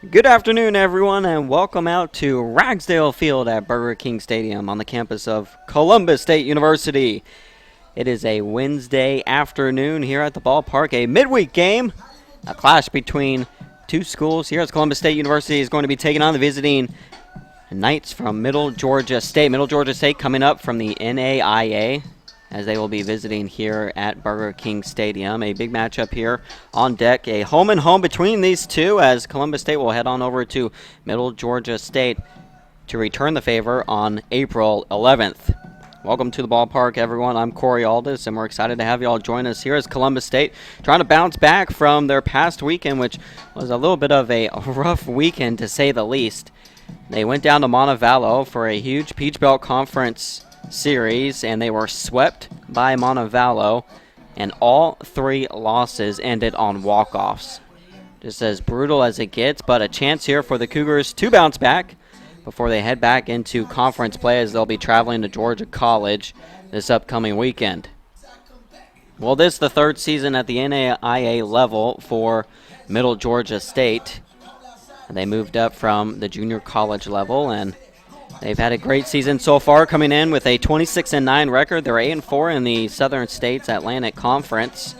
Good afternoon, everyone, and welcome out to Ragsdale Field at Burger King Stadium on the campus of Columbus State University. It is a Wednesday afternoon here at the ballpark, a midweek game. A clash between two schools here as Columbus State University is going to be taking on the visiting Knights from Middle Georgia State. Middle Georgia State coming up from the NAIA as they will be visiting here at Burger King Stadium. A big matchup here on deck. A home and home between these two as Columbus State will head on over to Middle Georgia State to return the favor on April 11th. Welcome to the ballpark, everyone. I'm Corey Aldis, and we're excited to have you all join us here as Columbus State trying to bounce back from their past weekend, which was a little bit of a rough weekend to say the least. They went down to Montevallo for a huge Peach Belt Conference series, and they were swept by Montevallo, and all three losses ended on walk-offs. Just as brutal as it gets, but a chance here for the Cougars to bounce back before they head back into conference play as they'll be traveling to Georgia College this upcoming weekend. Well, this is the third season at the NAIA level for Middle Georgia State. They moved up from the junior college level, and they've had a great season so far, coming in with a 26-9 record. They're 8-4 in the Southern States Atlantic Conference.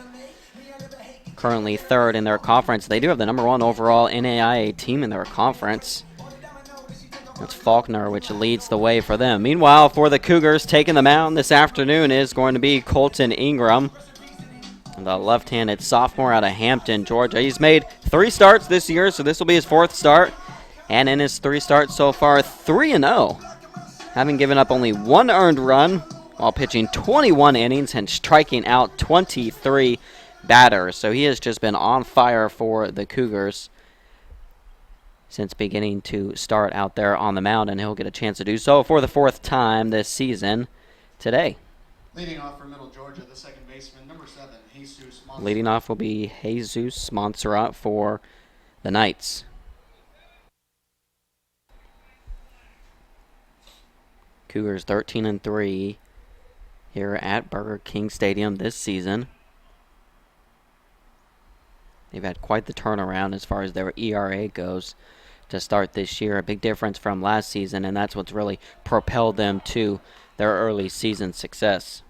Currently third in their conference. They do have the number one overall NAIA team in their conference. That's Faulkner, which leads the way for them. Meanwhile, for the Cougars, taking the mound this afternoon is going to be Colton Ingram, the left-handed sophomore out of Hampton, Georgia. He's made 3 starts this year, so this will be his 4th start. And in his 3 starts so far, 3-0, having given up only 1 earned run while pitching 21 innings and striking out 23 batters. So he has just been on fire for the Cougars since beginning to start out there on the mound, and he'll get a chance to do so for the 4th time this season today. Leading off for Middle Georgia, the second baseman, number 7, Jesus Montserrat. Leading off will be Jesus Montserrat for the Knights. Cougars 13-3 here at Burger King Stadium this season. They've had quite the turnaround as far as their ERA goes to start this year. A big difference from last season, and that's what's really propelled them to their early season success.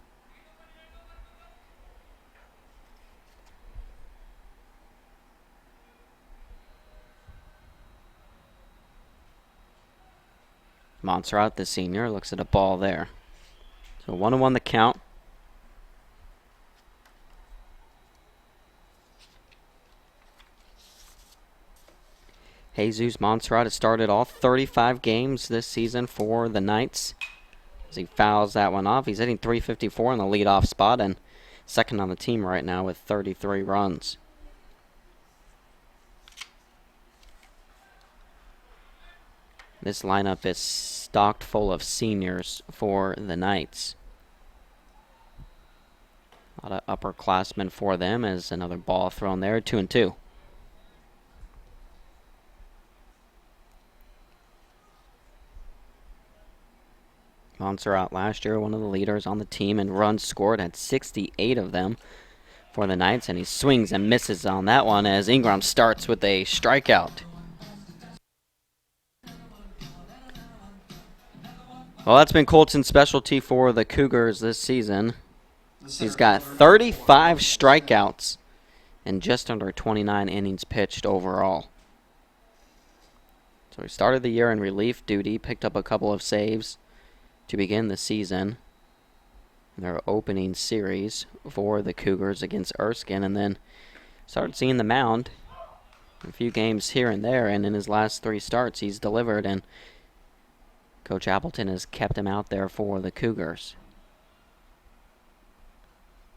Montserrat, the senior, looks at a ball there. So 1-1 the count. Jesus Montserrat has started all 35 games this season for the Knights. As he fouls that one off, he's hitting .354 in the leadoff spot and second on the team right now with 33 runs. This lineup is stocked full of seniors for the Knights. A lot of upperclassmen for them as another ball thrown there, 2-2. Montserrat last year, one of the leaders on the team in runs scored, had 68 of them for the Knights, and he swings and misses on that one as Ingram starts with a strikeout. Well, that's been Colton's specialty for the Cougars this season. He's got 35 strikeouts and just under 29 innings pitched overall. So he started the year in relief duty, picked up a couple of saves to begin the season in their opening series for the Cougars against Erskine, and then started seeing the mound a few games here and there, and in his last 3 starts he's delivered, and Coach Appleton has kept him out there for the Cougars.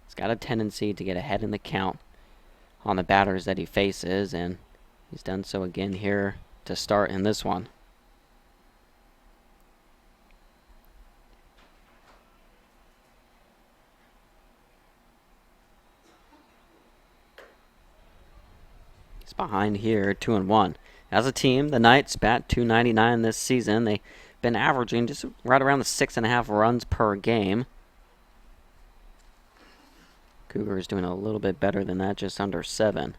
He's got a tendency to get ahead in the count on the batters that he faces, and he's done so again here to start in this one. He's behind here, 2-1. As a team, the Knights bat .299 this season. They've been averaging just right around the 6.5 runs per game. Cougar is doing a little bit better than that, just under 7.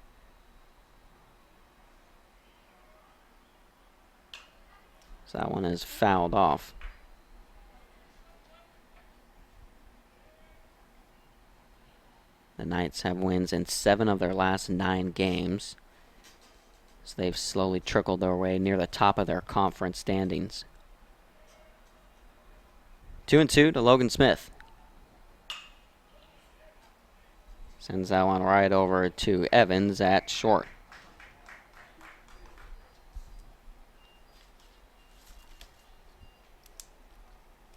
So that one is fouled off. The Knights have wins in 7 of their last 9 games. So they've slowly trickled their way near the top of their conference standings. 2-2 to Logan Smith. Sends that one right over to Evans at short.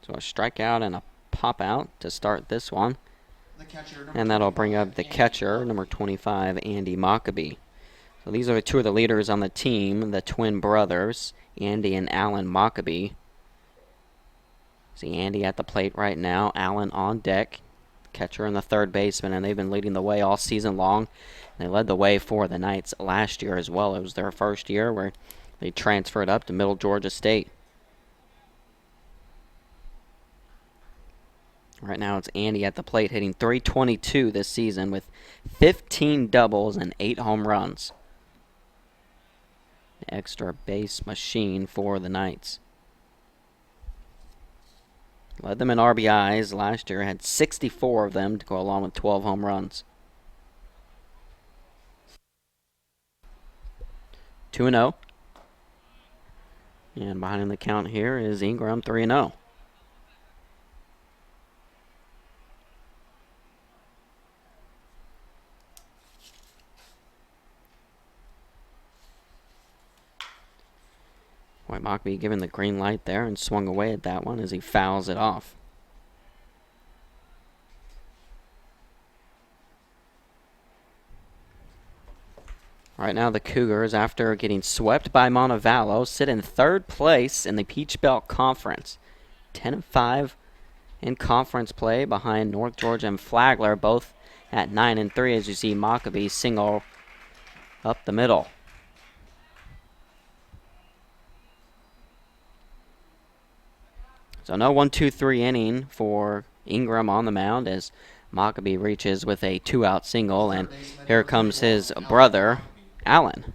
So a strikeout and a pop out to start this one. And that'll bring up the catcher, number 25, Andy Mockabee. So these are 2 of the leaders on the team, the twin brothers, Andy and Alan Mockabee. See Andy at the plate right now, Alan on deck. Catcher and the third baseman, and they've been leading the way all season long. They led the way for the Knights last year as well. It was their first year where they transferred up to Middle Georgia State. Right now it's Andy at the plate, hitting .322 this season with 15 doubles and 8 home runs. Extra base machine for the Knights. Led them in RBIs last year, had 64 of them to go along with 12 home runs. 2-0. And behind the count here is Ingram, 3-0. White Mockbee given the green light there and swung away at that one as he fouls it off. Right now the Cougars, after getting swept by Montevallo, sit in 3rd place in the Peach Belt Conference. 10-5 in conference play behind North Georgia and Flagler, both at 9-3, as you see Mockabee single up the middle. So no 1-2-3 inning for Ingram on the mound as Mockabee reaches with a 2-out single, and here comes his brother, Allen.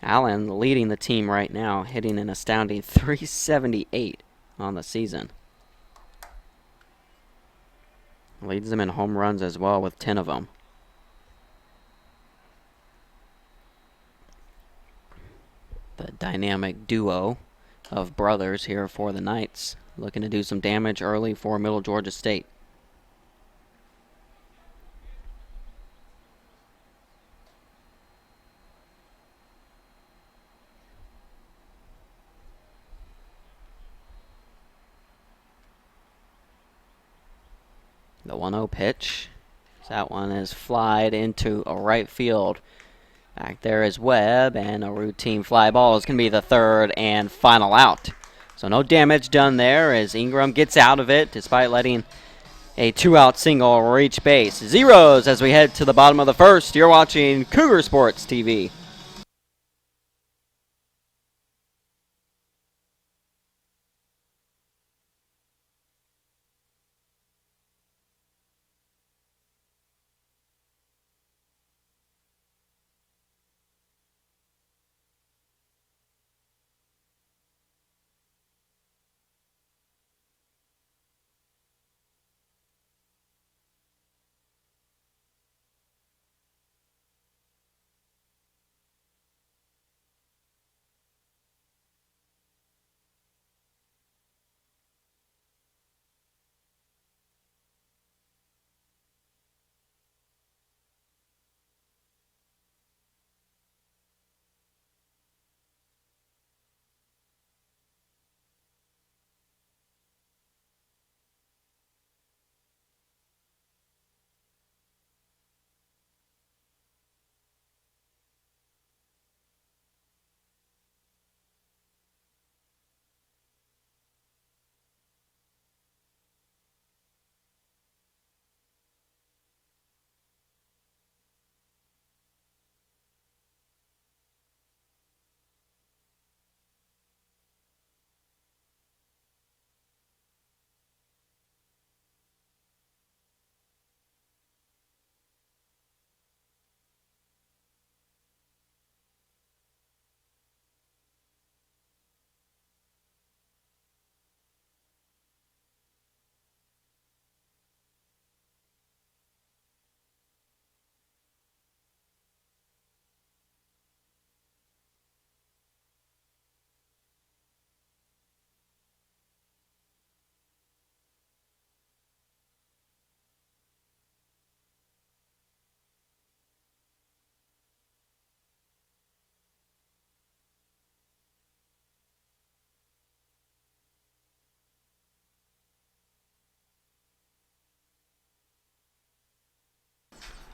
Allen leading the team right now, hitting an astounding .378 on the season. Leads them in home runs as well with 10 of them. The dynamic duo of brothers here for the Knights, looking to do some damage early for Middle Georgia State. The 1-0 pitch. That one is flied into a right field. Back there is Webb, and a routine fly ball is going to be the 3rd and final out. So no damage done there as Ingram gets out of it despite letting a 2-out single reach base. Zeros as we head to the bottom of the 1st. You're watching Cougar Sports TV.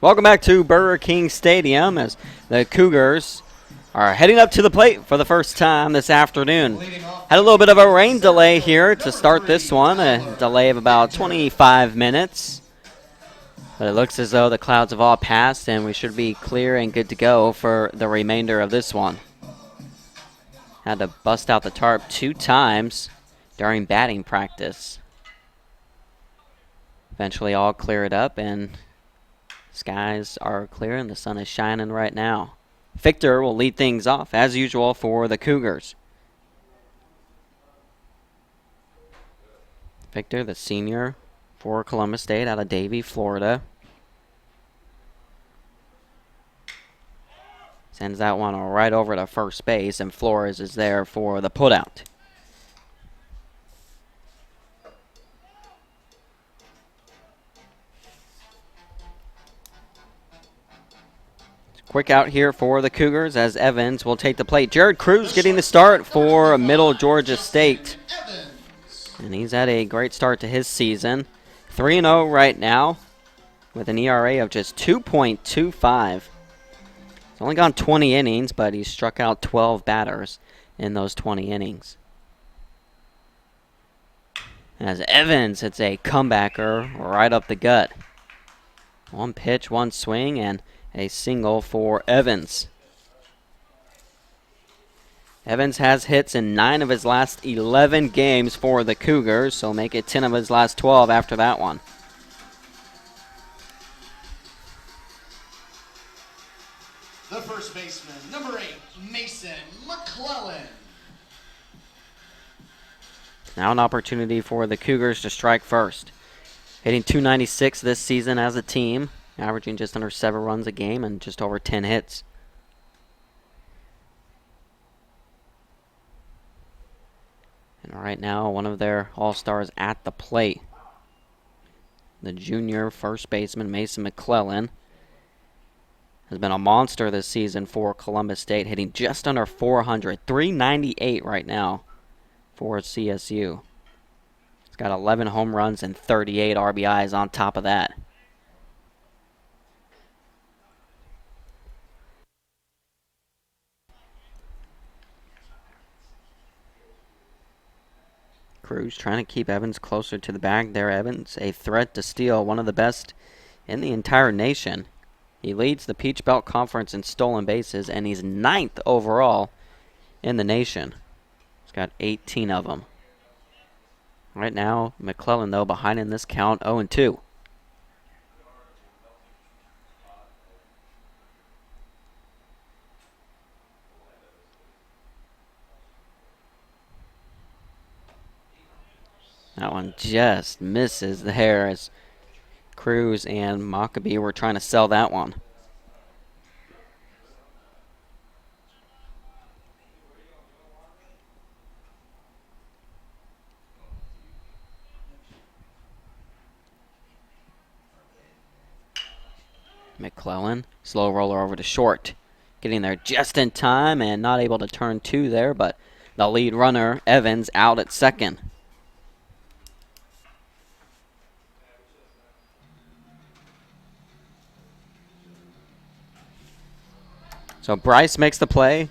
Welcome back to Burger King Stadium as the Cougars are heading up to the plate for the first time this afternoon. Had a little bit of a rain delay here to start this one, a delay of about 25 minutes. But it looks as though the clouds have all passed and we should be clear and good to go for the remainder of this one. Had to bust out the tarp 2 times during batting practice. Eventually all cleared up and skies are clear and the sun is shining right now. Victor will lead things off as usual for the Cougars. Victor, the senior for Columbus State out of Davie, Florida. Sends that one right over to first base, and Flores is there for the putout. Quick out here for the Cougars as Evans will take the plate. Jared Cruz getting the start for Middle Georgia State. And he's had a great start to his season. 3-0 right now with an ERA of just 2.25. He's only gone 20 innings, but he's struck out 12 batters in those 20 innings. As Evans hits a comebacker right up the gut. One pitch, one swing, and a single for Evans. Evans has hits in 9 of his last 11 games for the Cougars, so make it 10 of his last 12 after that one. The first baseman, number 8, Mason McClellan. Now an opportunity for the Cougars to strike first. Hitting .296 this season as a team, averaging just under 7 runs a game and just over 10 hits. And right now, one of their all-stars at the plate. The junior first baseman, Mason McClellan, has been a monster this season for Columbus State, hitting just under 400, 398 right now for CSU. He's got 11 home runs and 38 RBIs on top of that. Cruz trying to keep Evans closer to the bag there. Evans, a threat to steal, one of the best in the entire nation. He leads the Peach Belt Conference in stolen bases, and he's 9th overall in the nation. He's got 18 of them. Right now, McClellan, though, behind in this count, 0-2. That one just misses there as Cruz and Maccabee were trying to sell that one. McClellan, slow roller over to short. Getting there just in time and not able to turn 2 there, but the lead runner, Evans, out at second. So Bryce makes the play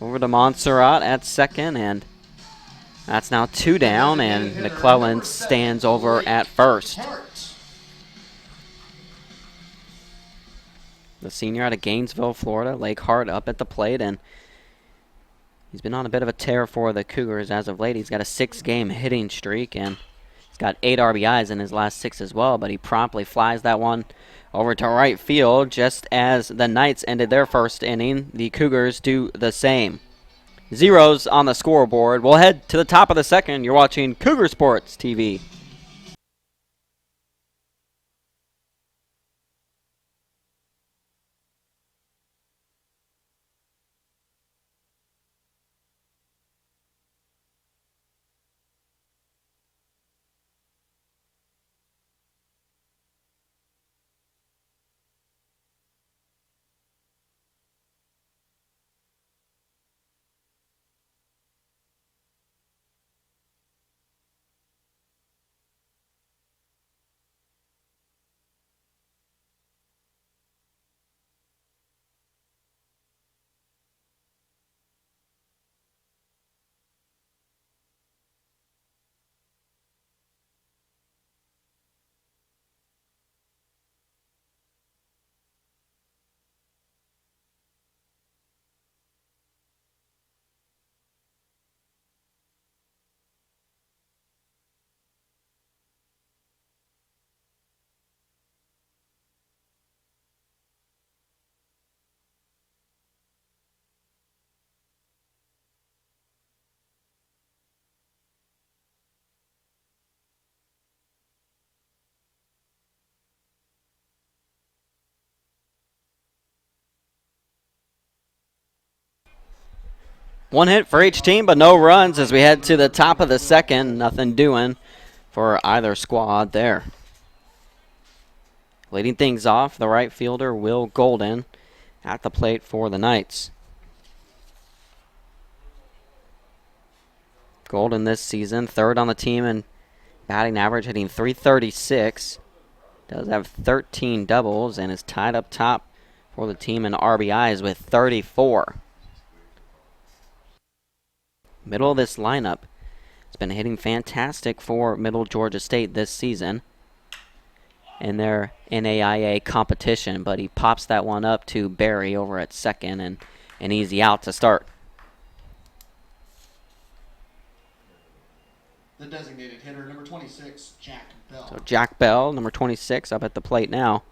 over to Montserrat at second, and that's now 2 down, and McClellan stands over at first. The senior out of Gainesville, Florida, Lake Hart up at the plate, and he's been on a bit of a tear for the Cougars as of late. He's got a 6-game hitting streak, and he's got 8 RBIs in his last 6 as well, but he promptly flies that one over to right field just as the Knights ended their first inning. The Cougars do the same. Zeros on the scoreboard. We'll head to the top of the second. You're watching Cougar Sports TV. One hit for each team, but no runs as we head to the top of the second. Nothing doing for either squad there. Leading things off, the right fielder, Will Golden, at the plate for the Knights. Golden this season, third on the team in batting average, hitting .336. Does have 13 doubles and is tied up top for the team in RBIs with 34. Middle of this lineup has been hitting fantastic for Middle Georgia State this season in their NAIA competition, but he pops that one up to Barry over at second and an easy out to start. The designated hitter, number 26, Jack Bell. So Jack Bell, number 26, up at the plate now.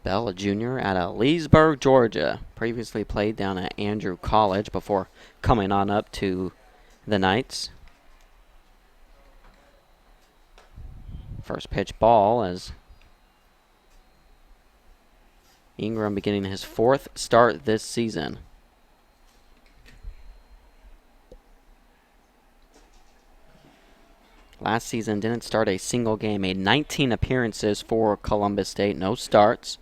Bell, a junior out of Leesburg, Georgia. Previously played down at Andrew College before coming on up to the Knights. First pitch ball as Ingram beginning his fourth start this season. Last season didn't start a single game, made 19 appearances for Columbus State, no starts.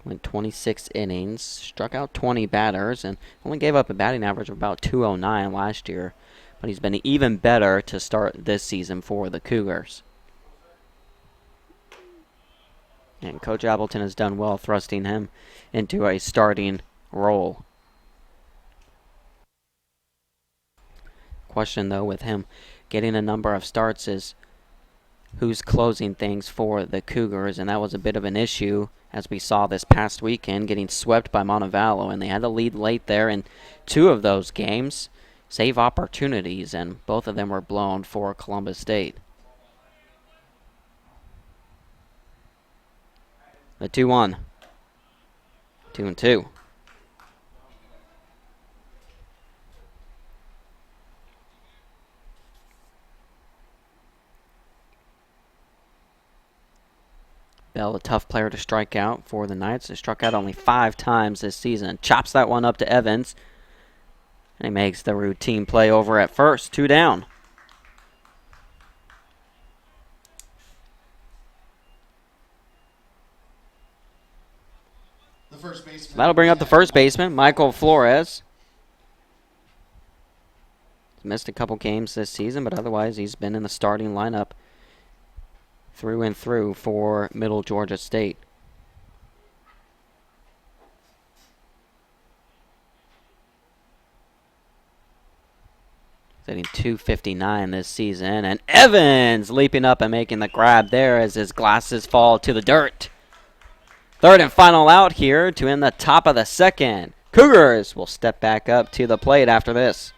Went 26 innings, struck out 20 batters, and only gave up a batting average of about .209 last year. But he's been even better to start this season for the Cougars. And Coach Appleton has done well thrusting him into a starting role. Question, though, with him getting a number of starts is who's closing things for the Cougars, and that was a bit of an issue as we saw this past weekend, getting swept by Montevallo, and they had to lead late there in two of those games, save opportunities, and both of them were blown for Columbus State. The 2-1. 2-2. Bell, a tough player to strike out for the Knights. He struck out only 5 times this season. Chops that one up to Evans. And he makes the routine play over at first. 2 down. The first baseman. That'll bring up the first baseman, Michael Flores. He's missed a couple games this season, but otherwise he's been in the starting lineup through and through for Middle Georgia State. Hitting .259 this season, and Evans leaping up and making the grab there as his glasses fall to the dirt. Third and final out here to end the top of the second. Cougars will step back up to the plate after this.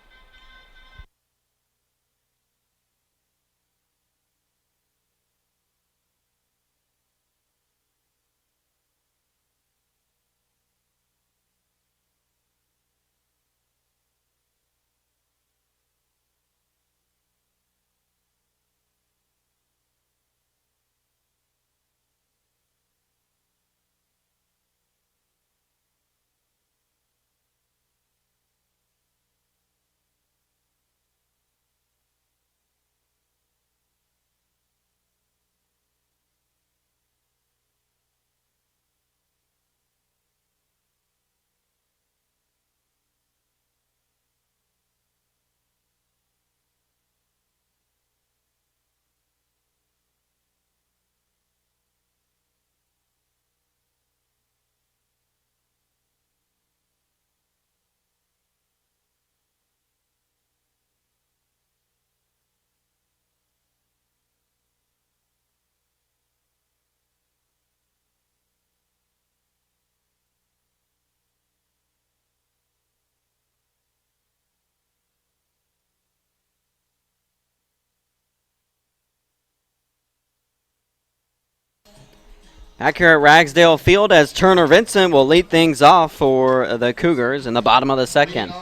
Back here at Ragsdale Field as Turner Vincent will lead things off for the Cougars in the bottom of the second.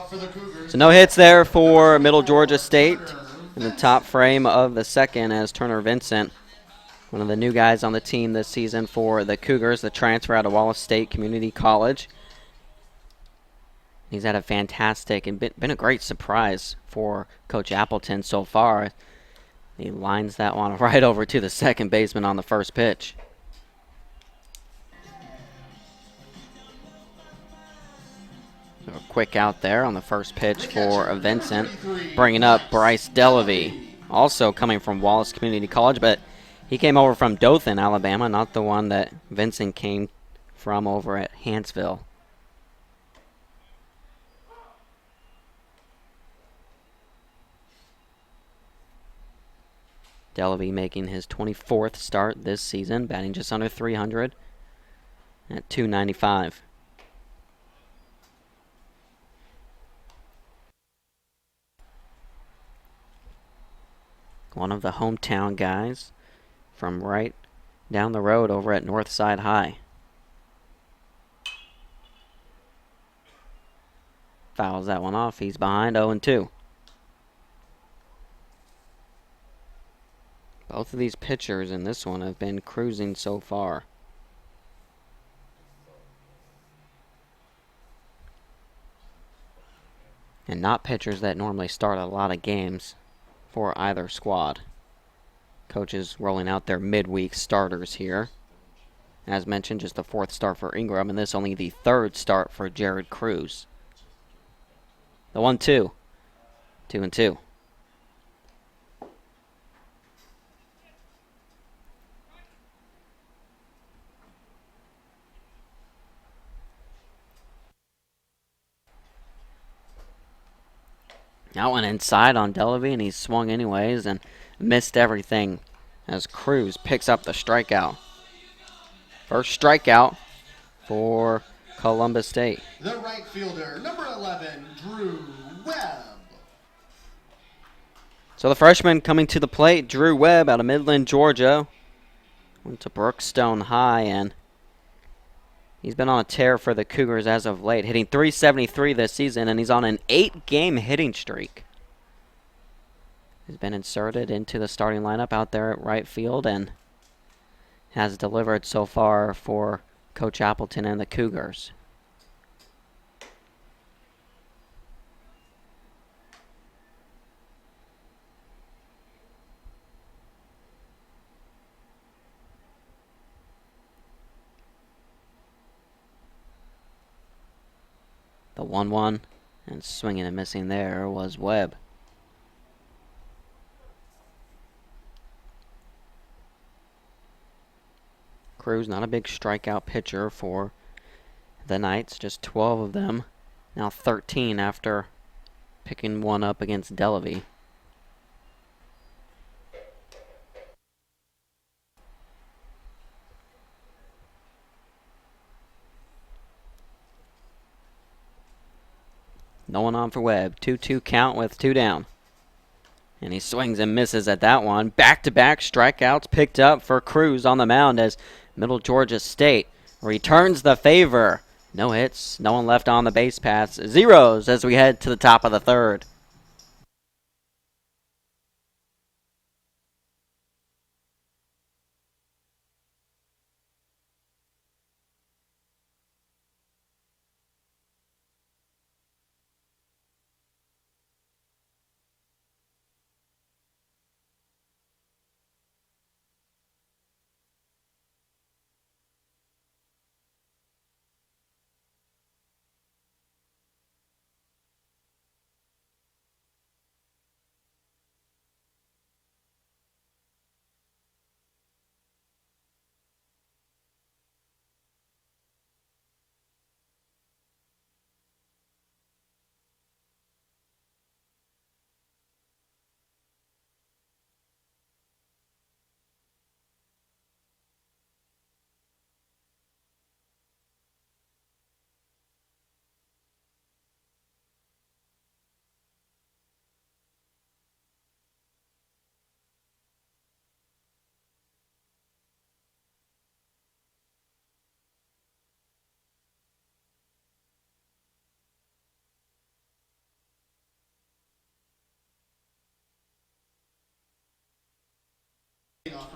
So no hits there for Middle Georgia State. in the top frame of the second as Turner Vincent, one of the new guys on the team this season for the Cougars, the transfer out of Wallace State Community College. He's had a fantastic and been a great surprise for Coach Appleton so far. He lines that one right over to the second baseman on the first pitch. So a quick out there on the first pitch for Vincent, bringing up Bryce Delavy, also coming from Wallace Community College, but he came over from Dothan, Alabama, not the one that Vincent came from over at Hansville. Delavy making his 24th start this season, batting just under 300 at .295. One of the hometown guys from right down the road over at Northside High. Fouls that one off. He's behind 0-2. Both of these pitchers in this one have been cruising so far. And not pitchers that normally start a lot of games for either squad. Coaches rolling out their midweek starters here. As mentioned, just the fourth start for Ingram, and this only the third start for Jared Cruz. The 1-2. 2-2. That one inside on Delavy, and he swung anyways and missed everything as Cruz picks up the strikeout. First strikeout for Columbus State. The right fielder, number 11, Drew Webb. So the freshman coming to the plate, Drew Webb out of Midland, Georgia. Went to Brookstone High, and he's been on a tear for the Cougars as of late, hitting .373 this season, and he's on an 8-game hitting streak. He's been inserted into the starting lineup out there at right field and has delivered so far for Coach Appleton and the Cougars. The 1-1, and swinging and missing there was Webb. Cruz, not a big strikeout pitcher for the Knights, just 12 of them. Now 13 after picking one up against Delavy. No one on for Webb. 2-2 count with 2 down. And he swings and misses at that one. Back-to-back strikeouts picked up for Cruz on the mound as Middle Georgia State returns the favor. No hits, no one left on the base paths. Zeros as we head to the top of the third.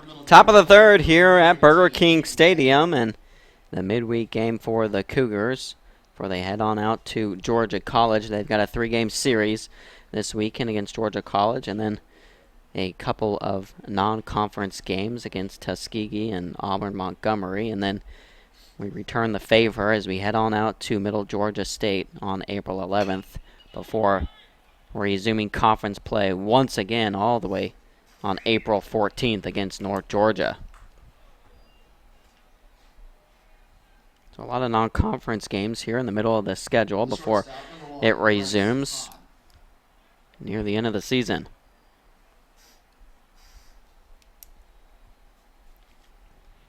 Middle Top of Georgia. the third here at Burger King Stadium, and the midweek game for the Cougars before they head on out to Georgia College. They've got a 3-game series this weekend against Georgia College, and then a couple of non-conference games against Tuskegee and Auburn Montgomery, and then we return the favor as we head on out to Middle Georgia State on April 11th before resuming conference play once again all the way on April 14th against North Georgia. So a lot of non-conference games here in the middle of the schedule before it resumes near the end of the season.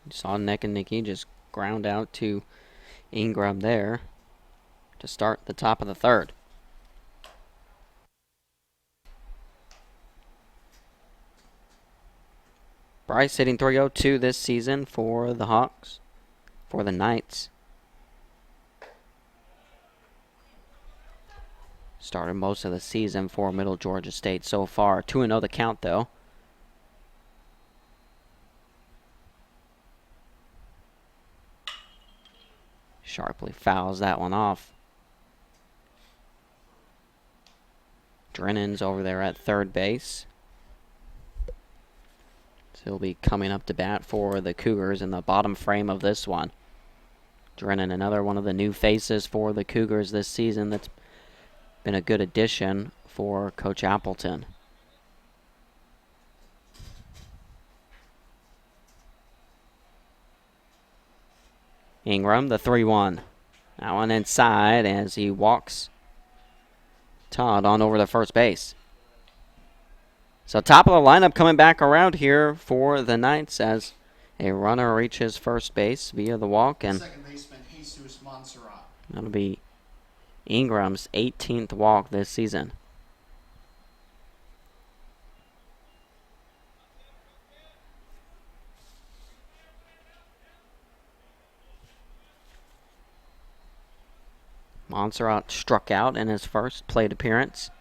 You saw Nick and Nicky just ground out to Ingram there to start the top of the third. Bryce hitting 302 this season for the Hawks, for the Knights. Started most of the season for Middle Georgia State so far. 2-0 the count, though. Sharply fouls that one off. Drennan's over there at third base. So he'll be coming up to bat for the Cougars in the bottom frame of this one. Drennan, another one of the new faces for the Cougars this season that's been a good addition for Coach Appleton. Ingram, the 3-1. That one inside as he walks Todd on over to first base. So top of the lineup coming back around here for the Knights as a runner reaches first base via the walk, and Second baseman Jesus Montserrat. that'll be Ingram's 18th walk this season. Montserrat struck out in his first plate appearance.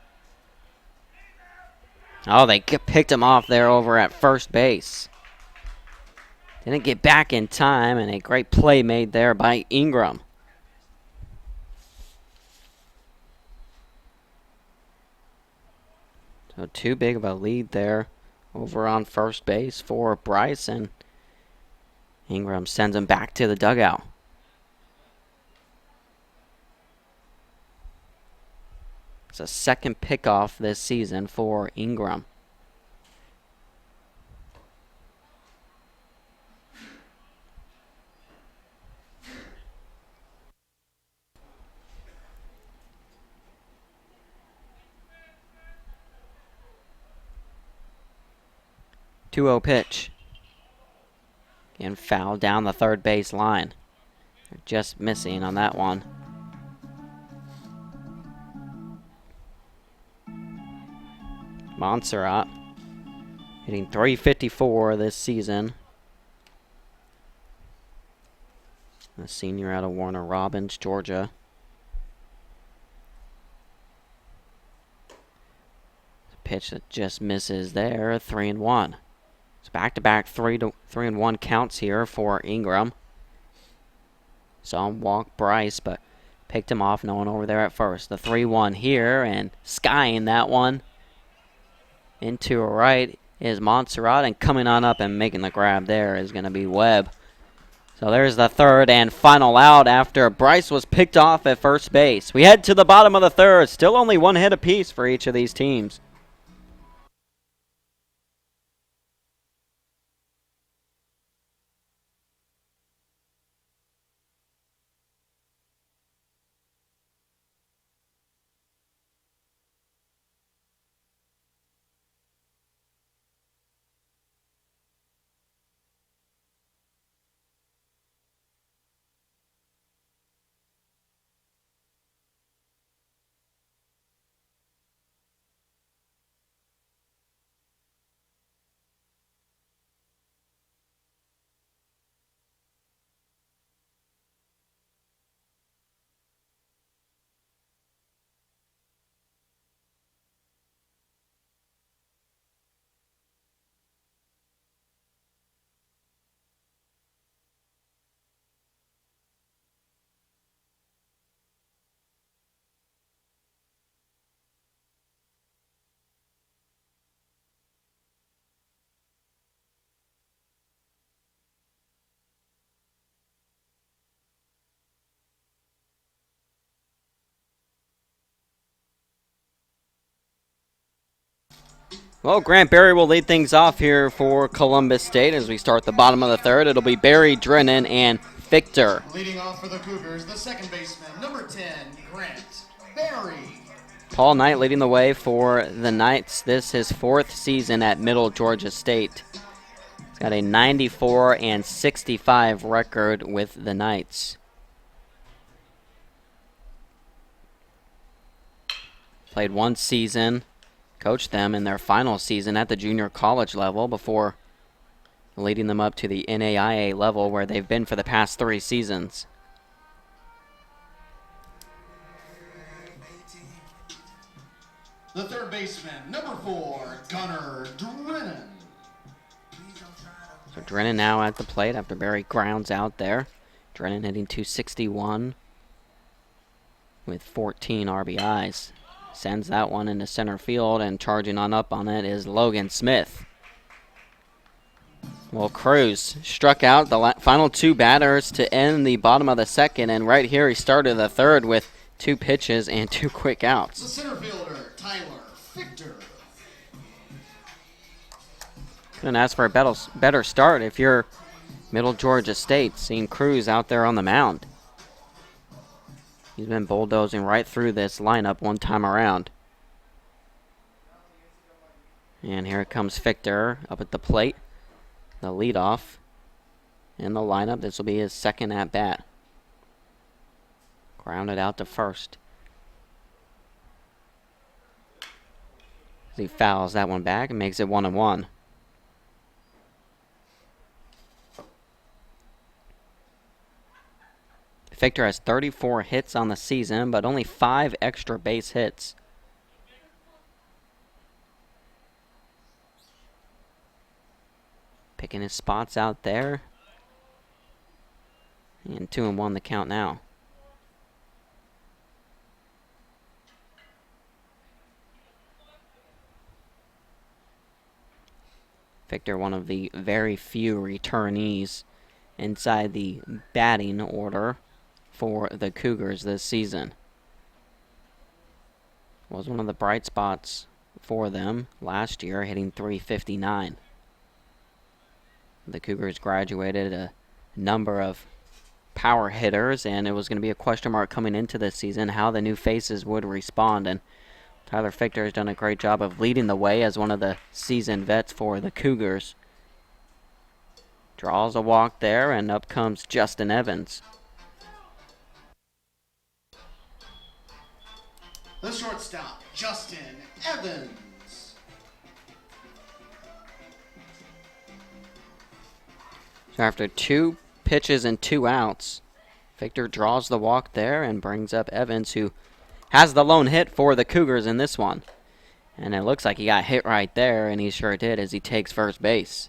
Oh, they picked him off there over at first base. Didn't get back in time, and a great play made there by Ingram. So too big of a lead there over on first base for Bryce, and Ingram sends him back to the dugout. It's a second pickoff this season for Ingram. Two-0 pitch. Again, foul down the third base line. They're just missing on that one. Montserrat hitting .354 this season. A senior out of Warner Robins, Georgia. Pitch that just misses there. 3-1. It's back-to-back 3-1 counts here for Ingram. Saw him walk Bryce, but picked him off. No one over there at first. The 3-1 here, and skying that one into a right is Montserrat, and coming on up and making the grab there is going to be Webb. So there's the third and final out after Bryce was picked off at first base. We head to the bottom of the third. Still only one hit apiece for each of these teams. Well, Grant Berry will lead things off here for Columbus State as we start the bottom of the third. It'll be Barry, Drennan, and Victor. Leading off for the Cougars, the second baseman, number 10, Grant Berry. Paul Knight leading the way for the Knights. This is his 4th season at Middle Georgia State. He's got a 94 and 65 record with the Knights. Played 1 season, coached them in their final season at the junior college level before leading them up to the NAIA level where they've been for the past 3 seasons. The third baseman, number 4, Gunnar Drennan. So Drennan now at the plate after Barry grounds out there. Drennan hitting .261 with 14 RBIs. Sends that one into center field, and charging on up on it is Logan Smith. Well, Cruz struck out the final 2 batters to end the bottom of the second, and right here he started the third with 2 pitches and 2 quick outs. The center fielder, Tyler Victor. Couldn't ask for a better start if you're Middle Georgia State, seeing Cruz out there on the mound. He's been bulldozing right through this lineup one time around. And here comes Victor up at the plate. The leadoff in the lineup. This will be his second at bat. Grounded out to first. He fouls that one back and makes it 1-1. Victor has 34 hits on the season, but only 5 extra base hits. Picking his spots out there. And 2-1 the count now. Victor, one of the very few returnees inside the batting order for the Cougars this season. Was one of the bright spots for them last year, hitting .359. The Cougars graduated a number of power hitters, and it was going to be a question mark coming into this season how the new faces would respond, and Tyler Victor has done a great job of leading the way as one of the seasoned vets for the Cougars. Draws a walk there, and up comes Justin Evans. The shortstop, Justin Evans. So after 2 pitches and 2 outs, Victor draws the walk there and brings up Evans, who has the lone hit for the Cougars in this one. And it looks like he got hit right there, and he sure did as he takes first base.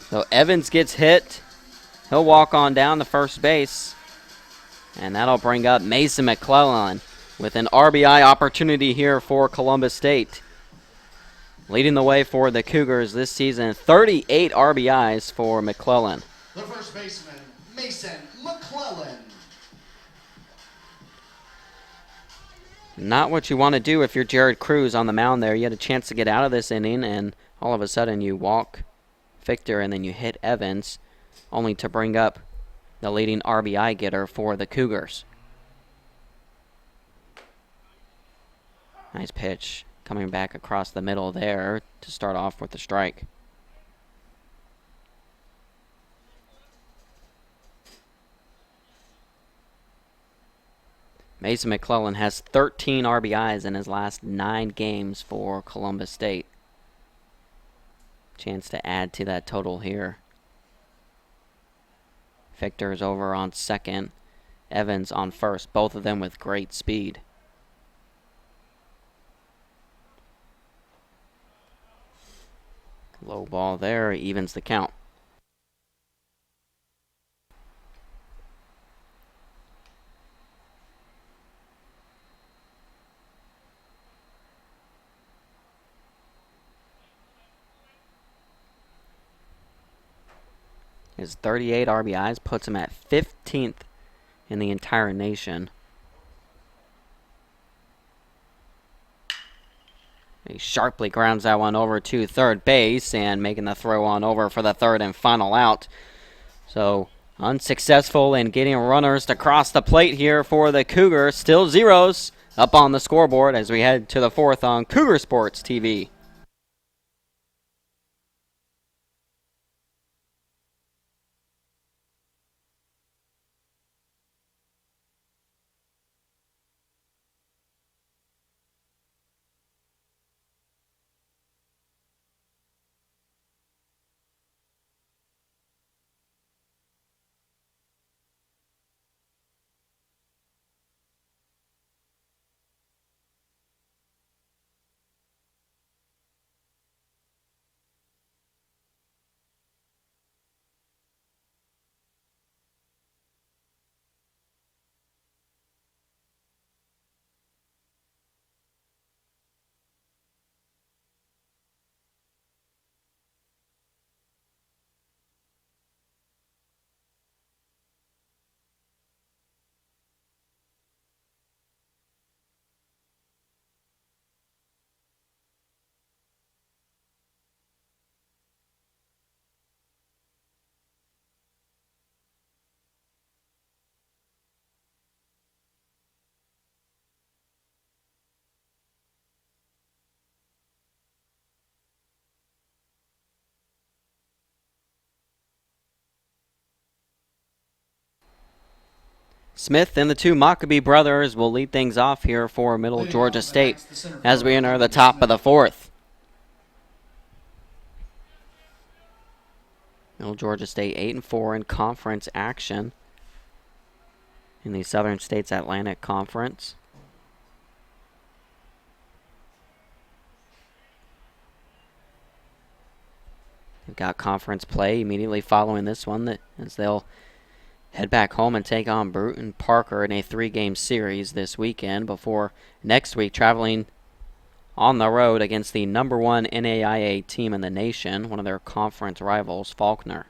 So Evans gets hit. He'll walk on down to first base. And that'll bring up Mason McClellan with an RBI opportunity here for Columbus State. Leading the way for the Cougars this season, 38 RBIs for McClellan. The first baseman, Mason McClellan. Not what you want to do if you're Jared Cruz on the mound there. You had a chance to get out of this inning, and all of a sudden you walk Victor and then you hit Evans, only to bring up the leading RBI getter for the Cougars. Nice pitch coming back across the middle there to start off with the strike. Mason McClellan has 13 RBIs in his last 9 games for Columbus State. Chance to add to that total here. Victor is over on second. Evans on first. Both of them with great speed. Low ball there, evens the count. His 38 RBIs puts him at 15th in the entire nation He sharply grounds that one over to third base and making the throw on over for the third and final out. So unsuccessful in getting runners to cross the plate here for the Cougars. Still zeros up on the scoreboard as we head to the fourth on Cougar Sports TV. Smith and the two Maccabee brothers will lead things off here for Middle Georgia State as we enter the top of the fourth. Middle Georgia State 8-4 in conference action in the Southern States Atlantic Conference. They've got conference play immediately following this one as they'll head back home and take on Bruton Parker in a 3-game series this weekend before next week traveling on the road against the #1 NAIA team in the nation, one of their conference rivals, Faulkner.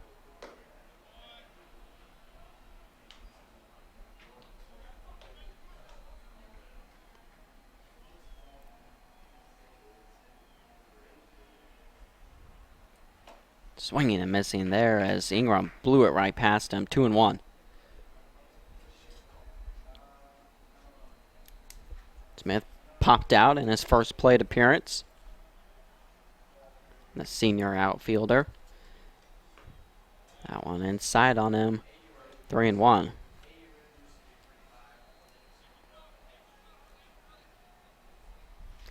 Swinging and missing there as Ingram blew it right past him, 2-1. Smith popped out in his first plate appearance. The senior outfielder. That one inside on him, 3-1.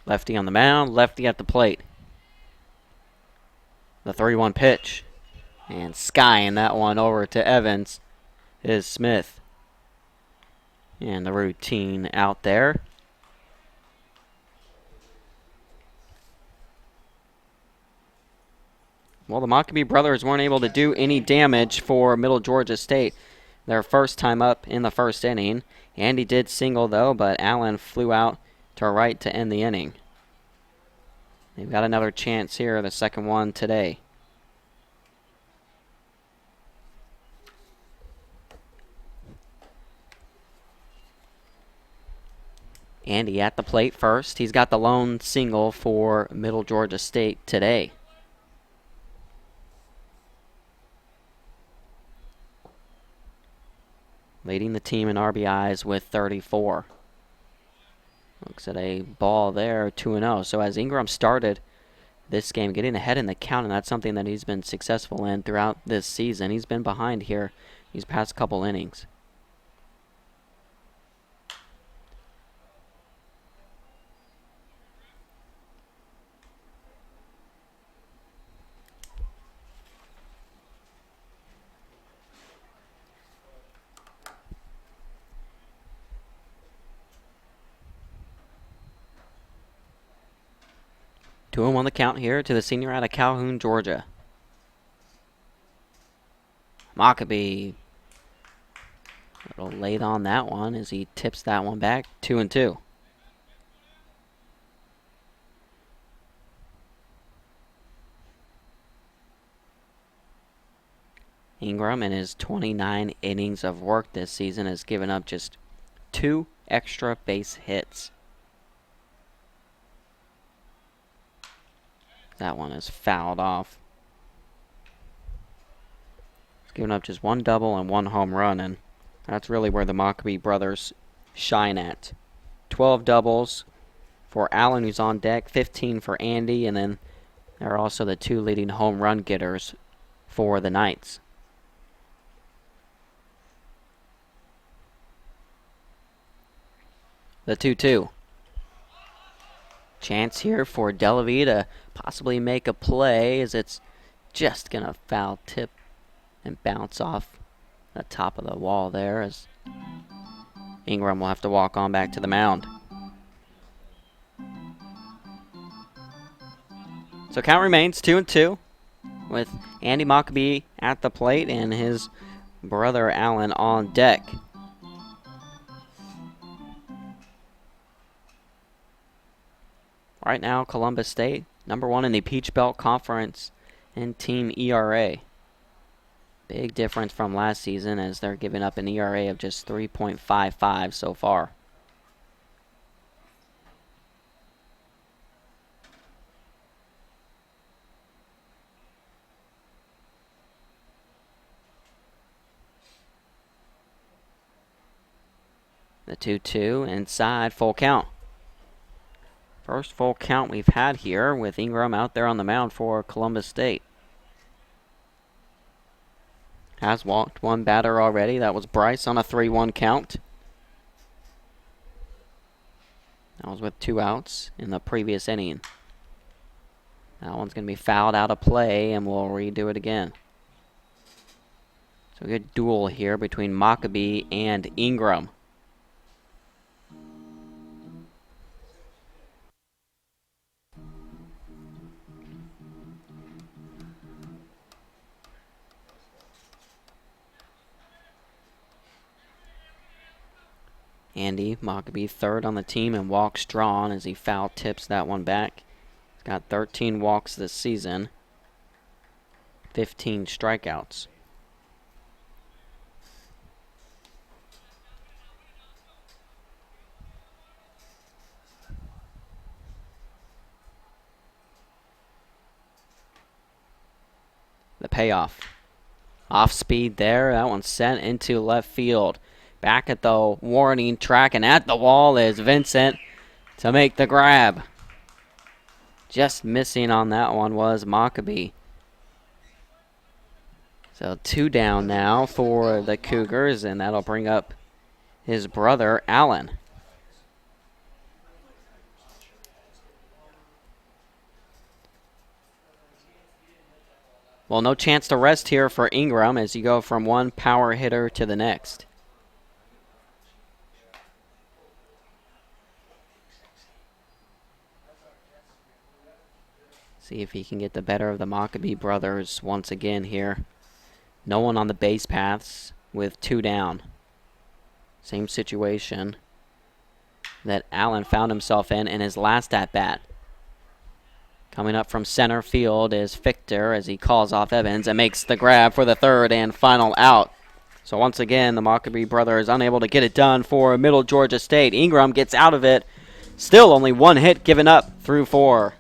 Lefty on the mound, lefty at the plate. The 3-1 pitch. And skying that one over to Evans is Smith. And the routine out there. Well, the Maccabee brothers weren't able to do any damage for Middle Georgia State their first time up in the first inning. Andy did single, though, but Allen flew out to right to end the inning. They've got another chance here, the second one today. Andy at the plate first. He's got the lone single for Middle Georgia State today. Leading the team in RBIs with 34. Looks at a ball there, 2-0. So as Ingram started this game, getting ahead in the count, and that's something that he's been successful in throughout this season. He's been behind here these past couple innings. Two on the count here to the senior out of Calhoun, Georgia. Maccabee a little late on that one as he tips that one back, 2-2. Ingram, in his 29 innings of work this season, has given up just 2 extra base hits. That one is fouled off. He's given up just one double and one home run, and that's really where the Mockbee brothers shine at. 12 doubles for Allen, who's on deck, 15 for Andy, and then they're also the two leading home run getters for the Knights. The 2-2. Chance here for Delavie to possibly make a play, as it's just going to foul tip and bounce off the top of the wall there, as Ingram will have to walk on back to the mound. So count remains 2-2 with Andy Mockbee at the plate and his brother Allen on deck. Right now, Columbus State, #1 in the Peach Belt Conference in team ERA. Big difference from last season, as they're giving up an ERA of just 3.55 so far. The 2-2 inside, full count. First full count we've had here with Ingram out there on the mound for Columbus State. Has walked one batter already. That was Bryce on a 3-1 count. That was with 2 outs in the previous inning. That one's going to be fouled out of play, and we'll redo it again. So a good duel here between Mockbee and Ingram. Andy Mockbee, third on the team and walks drawn, as he foul tips that one back. He's got 13 walks this season, 15 strikeouts. The payoff. Off speed there. That one's sent into left field. Back at the warning track, and at the wall is Vincent to make the grab. Just missing on that one was Mockbee. So 2 down now for the Cougars, and that'll bring up his brother, Allen. Well, no chance to rest here for Ingram as you go from one power hitter to the next. See if he can get the better of the Mockbee brothers once again here. No one on the base paths with 2 down. Same situation that Allen found himself in his last at-bat. Coming up from center field is Fichter as he calls off Evans and makes the grab for the third and final out. So once again, the Mockbee brothers unable to get it done for Middle Georgia State. Ingram gets out of it. Still only 1 hit given up through 4.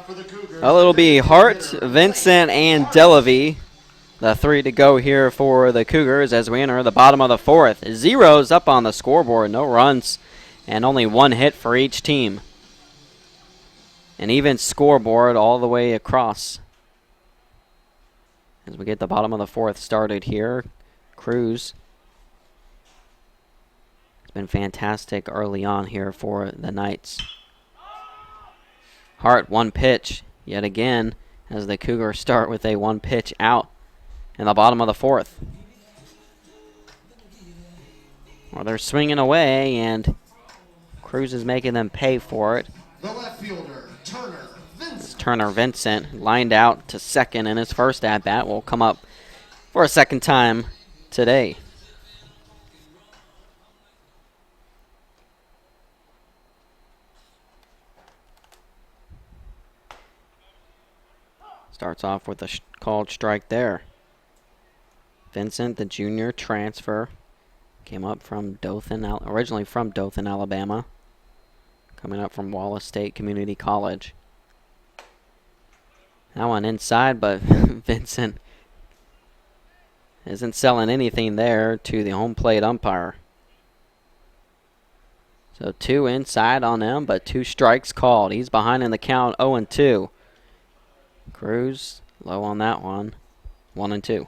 for the Cougars. Well, it'll be Hart, Vincent, and Delavey. The 3 to go here for the Cougars as we enter the bottom of the 4th. Zeros up on the scoreboard, no runs, and only 1 hit for each team. An even scoreboard all the way across. As we get the bottom of the 4th started here, Cruz has been fantastic early on here for the Knights. Hart, 1 pitch, yet again, as the Cougars start with a 1 pitch out in the bottom of the 4th. Well, they're swinging away, and Cruz is making them pay for it. The left fielder, Turner Vincent. Turner Vincent lined out to second in his first at-bat. Will come up for a second time today. Starts off with a called strike there. Vincent, the junior transfer, came up from Dothan, originally from Dothan, Alabama, coming up from Wallace State Community College. That one inside, but Vincent isn't selling anything there to the home plate umpire. So 2 inside on him, but 2 strikes called. He's behind in the count, 0-2. Cruz low on that one, 1-2.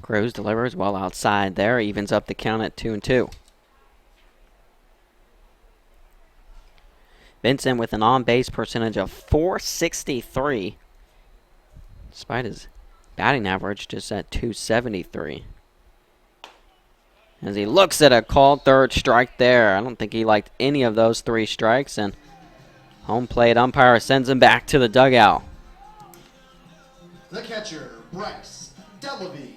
Cruz delivers well outside there, evens up the count at 2-2. Vincent with an on-base percentage of .463, despite his batting average just at .273. As he looks at a called 3rd strike there. I don't think he liked any of those 3 strikes, and home plate umpire sends him back to the dugout. The catcher, Bryce Delavey.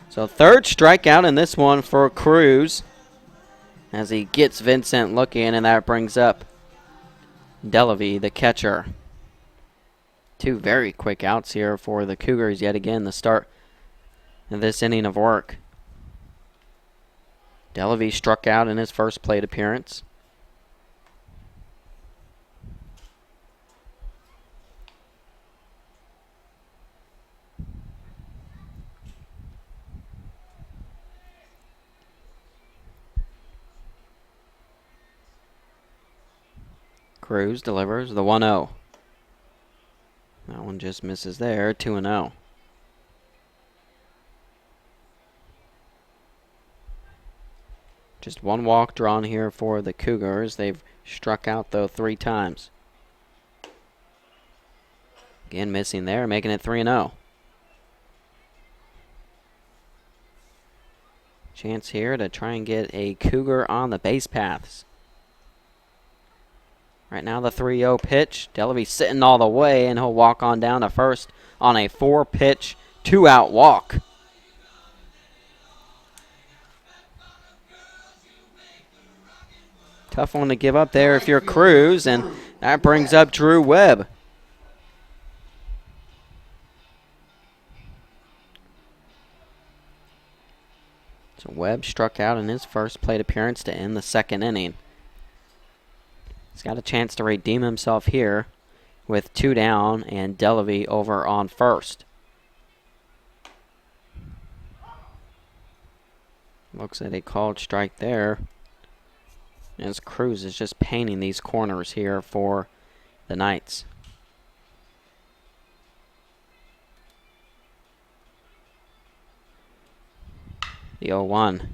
So 3rd strikeout in this one for Cruz as he gets Vincent looking, and that brings up Delavey, the catcher. 2 very quick outs here for the Cougars yet again, the start of this inning of work. Delavey struck out in his first plate appearance. Cruz delivers the 1-0. That one just misses there, 2-0. Just 1 walk drawn here for the Cougars. They've struck out, though, 3 times. Again, missing there, making it 3-0. Chance here to try and get a Cougar on the base paths. Right now, the 3-0 pitch. Delavey sitting all the way, and he'll walk on down to first on a 4-pitch, 2-out walk. Tough one to give up there if you're Cruz, and that brings up Drew Webb. So Webb struck out in his first plate appearance to end the 2nd inning. He's got a chance to redeem himself here with 2 down and Delavey over on first. Looks at a called strike there, as Cruz is just painting these corners here for the Knights. The 0-1.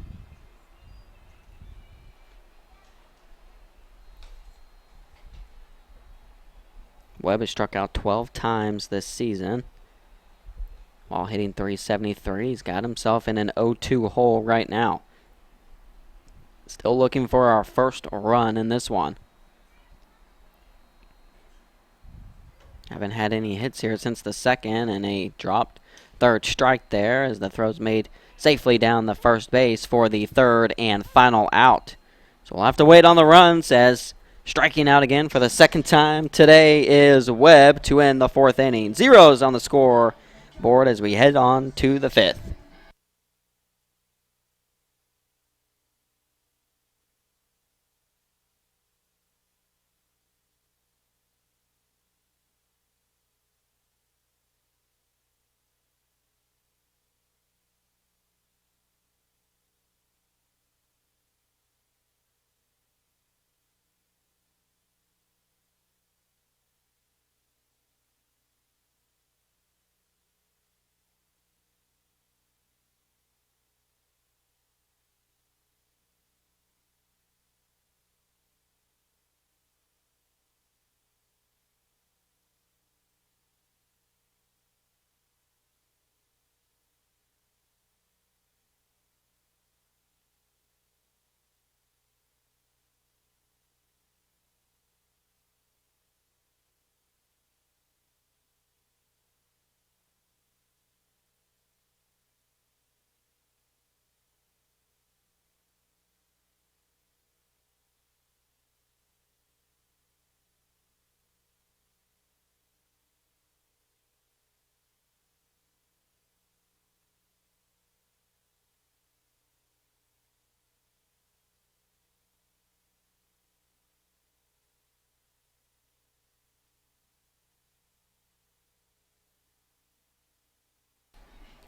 Webb has struck out 12 times this season while hitting .373. He's got himself in an 0-2 hole right now. Still looking for our first run in this one. Haven't had any hits here since the 2nd, and a dropped 3rd strike there as the throw's made safely down the first base for the 3rd and final out. So we'll have to wait on the runs as Striking out again for the second time today is Webb to end the 4th inning. 0s on the score board as we head on to the 5th.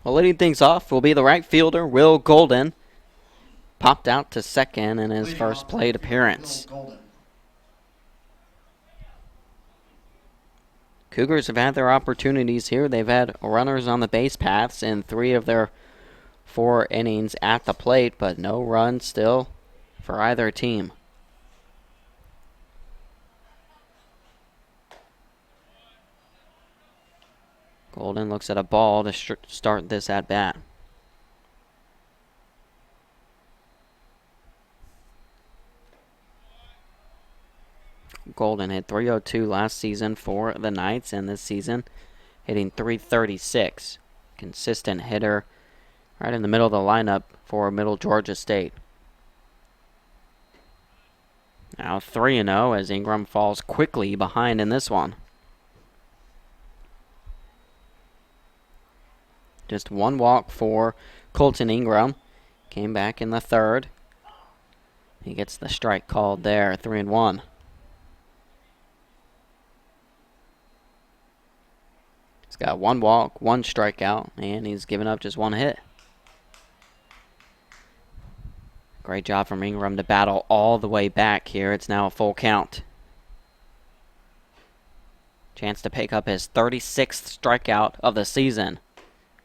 Well, leading things off will be the right fielder, Will Golden. Popped out to second in his Leading first off, plate right fielder, appearance. Will Golden. Cougars have had their opportunities here. They've had runners on the base paths in 3 of their 4 innings at the plate, but no runs still for either team. Golden looks at a ball to start this at bat. Golden hit .302 last season for the Knights, and this season hitting .336. Consistent hitter right in the middle of the lineup for Middle Georgia State. Now 3-0 as Ingram falls quickly behind in this one. Just 1 walk for Colton Ingram. Came back in the 3rd. He gets the strike called there, 3-1. He's got 1 walk, 1 strikeout, and he's given up just 1 hit. Great job from Ingram to battle all the way back here. It's now a full count. Chance to pick up his 36th strikeout of the season.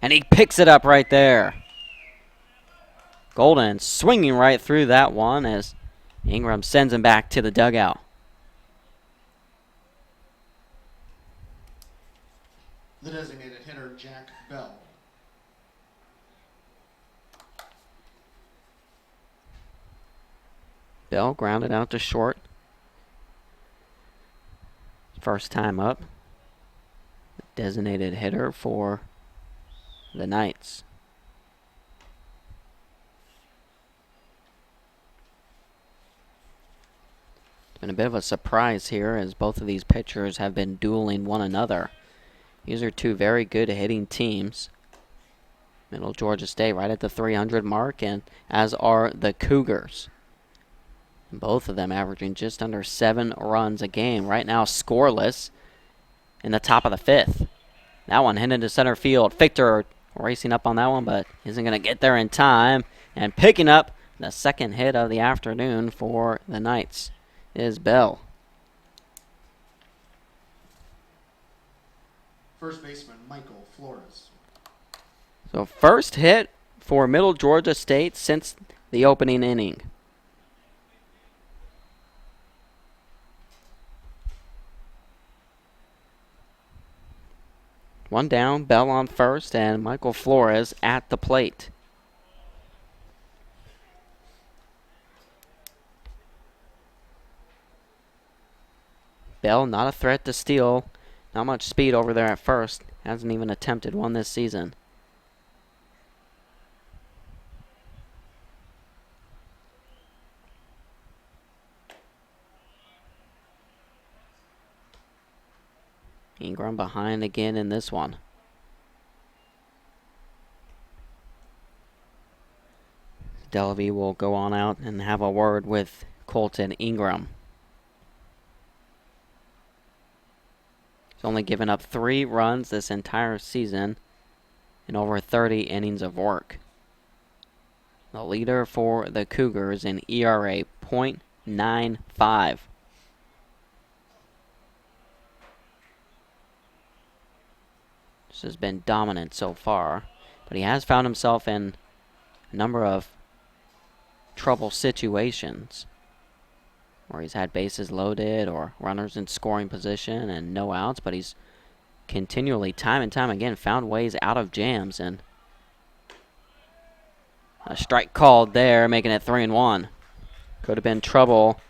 And he picks it up right there. Golden swinging right through that one as Ingram sends him back to the dugout. The designated hitter, Jack Bell. Bell grounded out to short. First time up. Designated hitter for the Knights. It's been a bit of a surprise here as both of these pitchers have been dueling one another. These are 2 very good hitting teams. Middle Georgia State right at the 300 mark, and as are the Cougars. And both of them averaging just under 7 runs a game. Right now scoreless in the top of the 5th. That one hit into center field. Fichter racing up on that one, but isn't going to get there in time. And picking up the second hit of the afternoon for the Knights is Bell. First baseman, Michael Flores. So first hit for Middle Georgia State since the opening inning. One down, Bell on first, and Michael Flores at the plate. Bell not a threat to steal. Not much speed over there at first. Hasn't even attempted one this season. Ingram behind again in this one. Delavey will go on out and have a word with Colton Ingram. He's only given up 3 runs this entire season in over 30 innings of work. The leader for the Cougars in ERA .95. This has been dominant so far, but he has found himself in a number of trouble situations where he's had bases loaded or runners in scoring position and no outs, but he's continually, time and time again, found ways out of jams, and a strike called there, making it 3-1. Could have been trouble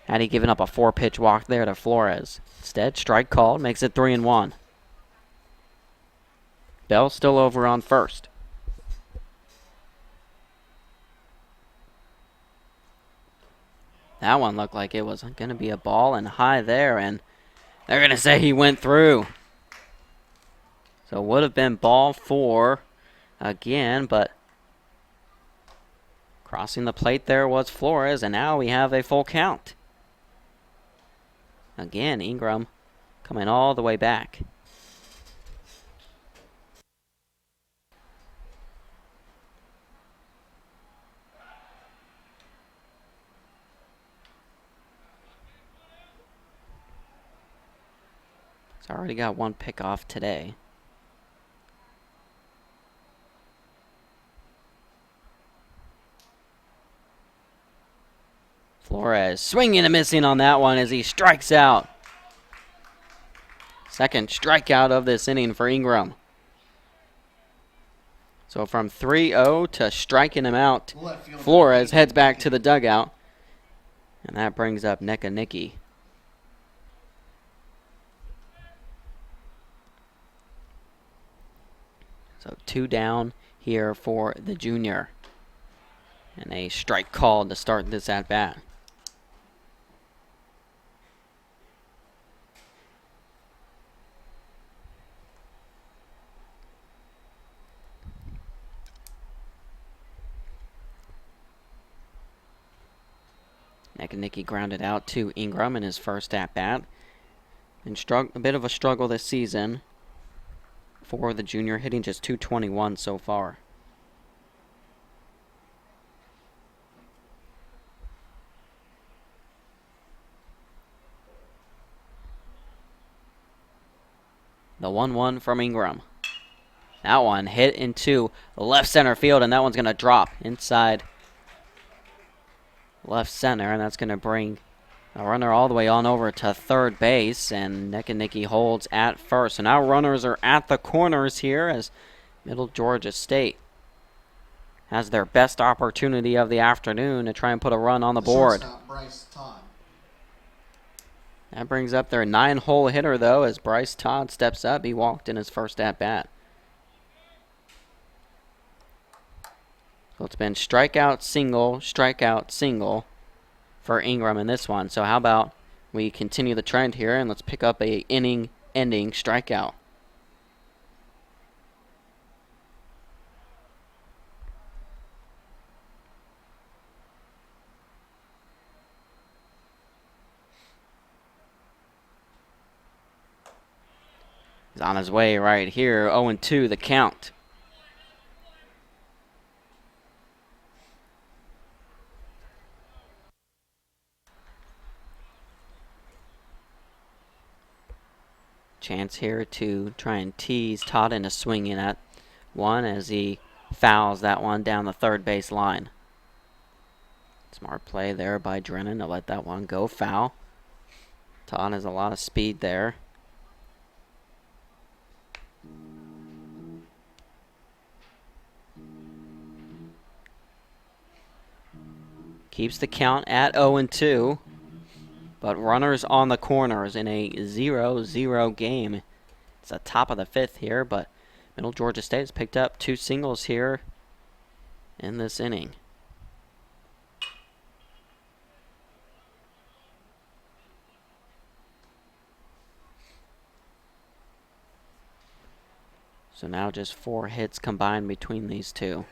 had he given up a 4-pitch walk there to Flores. Instead, strike called, makes it 3-1. Bell still over on first. That one looked like it was going to be a ball and high there, and they're going to say he went through. So it would have been ball 4 again, but crossing the plate there was Flores, and now we have a full count. Again, Ingram coming all the way back. He's already got 1 pickoff today. Flores swinging and missing on that one as he strikes out. Second strikeout of this inning for Ingram. So from 3-0 to striking him out, Flores heads back to the dugout. And that brings up Nicky. So 2 down here for the junior. And a strike called to start this at-bat. Nicky grounded out to Ingram in his first at-bat. And a bit of a struggle this season for the junior, hitting just .221 so far. The 1-1 from Ingram. That one hit into left center field, and that one's going to drop inside left center, and that's going to bring a runner all the way on over to third base, and Nicky holds at first. So now runners are at the corners here as Middle Georgia State has their best opportunity of the afternoon to try and put a run on the board. That brings up their 9-hole hitter, though, as Bryce Todd steps up. He walked in his first at-bat. So it's been strikeout, single for Ingram in this one. So how about we continue the trend here and let's pick up a inning-ending strikeout. He's on his way right here. 0-2 the count. Chance here to try and tease Todd into swinging at one as he fouls that one down the third base line. Smart play there by Drennan to let that one go foul. Todd has a lot of speed there. Keeps the count at 0-2. But runners on the corners in a 0-0 game. It's the top of the 5th here, but Middle Georgia State has picked up 2 singles here in this inning. So now just 4 hits combined between these two.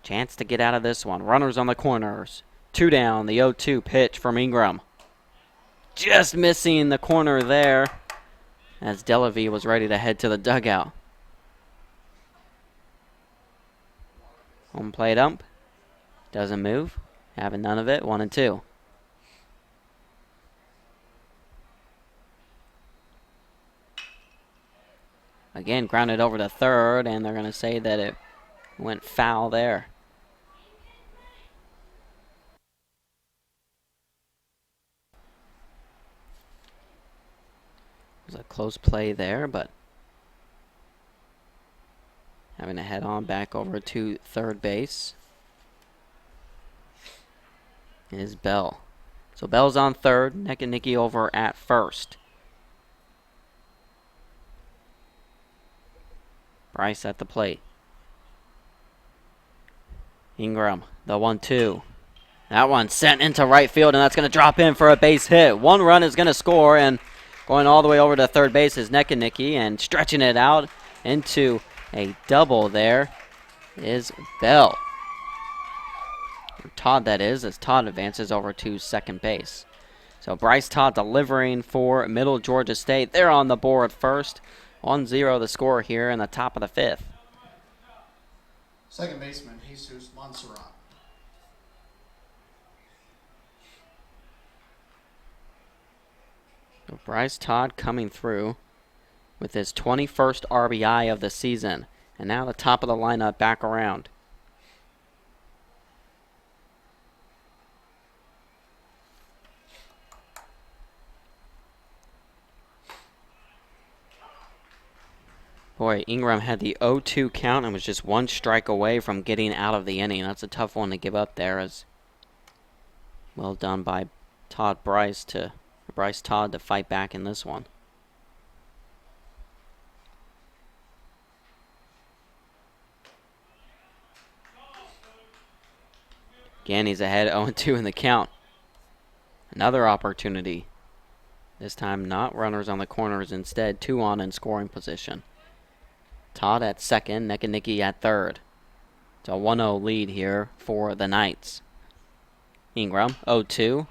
Chance to get out of this one. Runners on the corners. 2 down. The 0-2 pitch from Ingram. Just missing the corner there as Delavie was ready to head to the dugout. Home plate ump. Doesn't move. Having none of it. 1-2. Again, grounded over to third, and they're going to say that it went foul there. It was a close play there, but having to head on back over to third base is Bell. So Bell's on third, Nicky over at first. Bryce at the plate. Ingram, the 1-2. That one sent into right field, and that's going to drop in for a base hit. 1 run is going to score, and going all the way over to third base is Nicky, and stretching it out into a double there is Bell. Or Todd, that is, as Todd advances over to second base. So Bryce Todd delivering for Middle Georgia State. They're on the board first. 1-0 the score here in the top of the 5th. Second baseman, Jesus Montserrat. So Bryce Todd coming through with his 21st RBI of the season. And now the top of the lineup back around. Boy, Ingram had the 0-2 count and was just 1 strike away from getting out of the inning. That's a tough one to give up there. As well done by Bryce Todd to fight back in this one. Again, he's ahead 0-2 in the count. Another opportunity. This time not runners on the corners, instead 2 on in scoring position. Todd at second, Nicky at third. It's a 1-0 lead here for the Knights. Ingram, 0-2.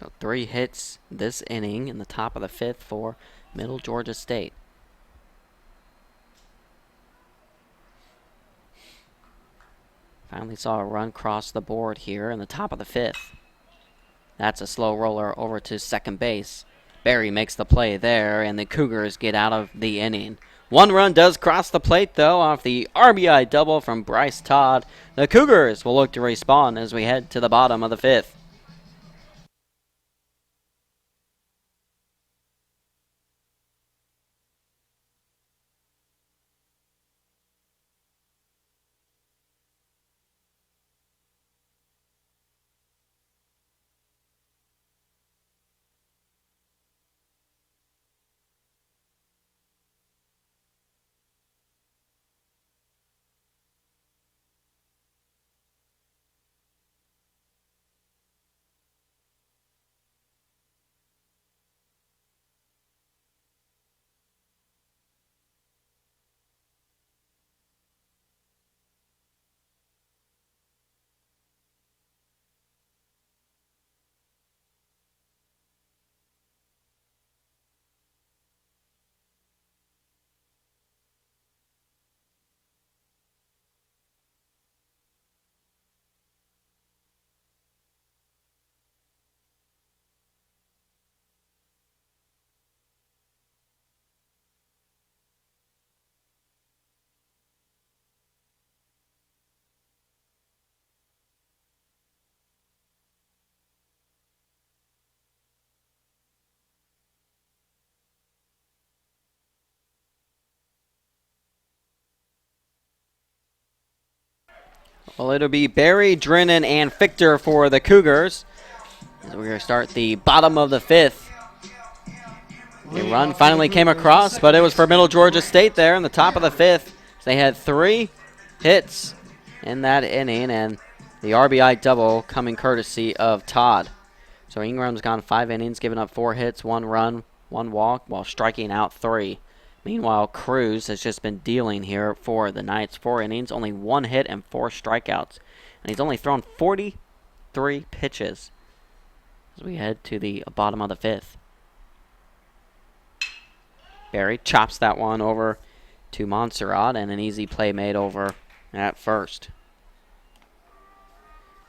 So 3 hits this inning in the top of the 5th for Middle Georgia State. Finally saw a run cross the board here in the top of the 5th. That's a slow roller over to second base. Barry makes the play there, and the Cougars get out of the inning. 1 run does cross the plate, though, off the RBI double from Bryce Todd. The Cougars will look to respawn as we head to the bottom of the 5th. Well, it'll be Barry, Drennan, and Fichter for the Cougars. As we're going to start the bottom of the 5th. A run finally came across, but it was for Middle Georgia State there in the top of the 5th. They had 3 hits in that inning, and the RBI double coming courtesy of Todd. So Ingram's gone 5 innings, giving up 4 hits, 1 run, 1 walk, while striking out 3. Meanwhile, Cruz has just been dealing here for the Knights. 4 innings, only 1 hit and 4 strikeouts. And he's only thrown 43 pitches as we head to the bottom of the 5th. Barry chops that one over to Montserrat, and an easy play made over at first.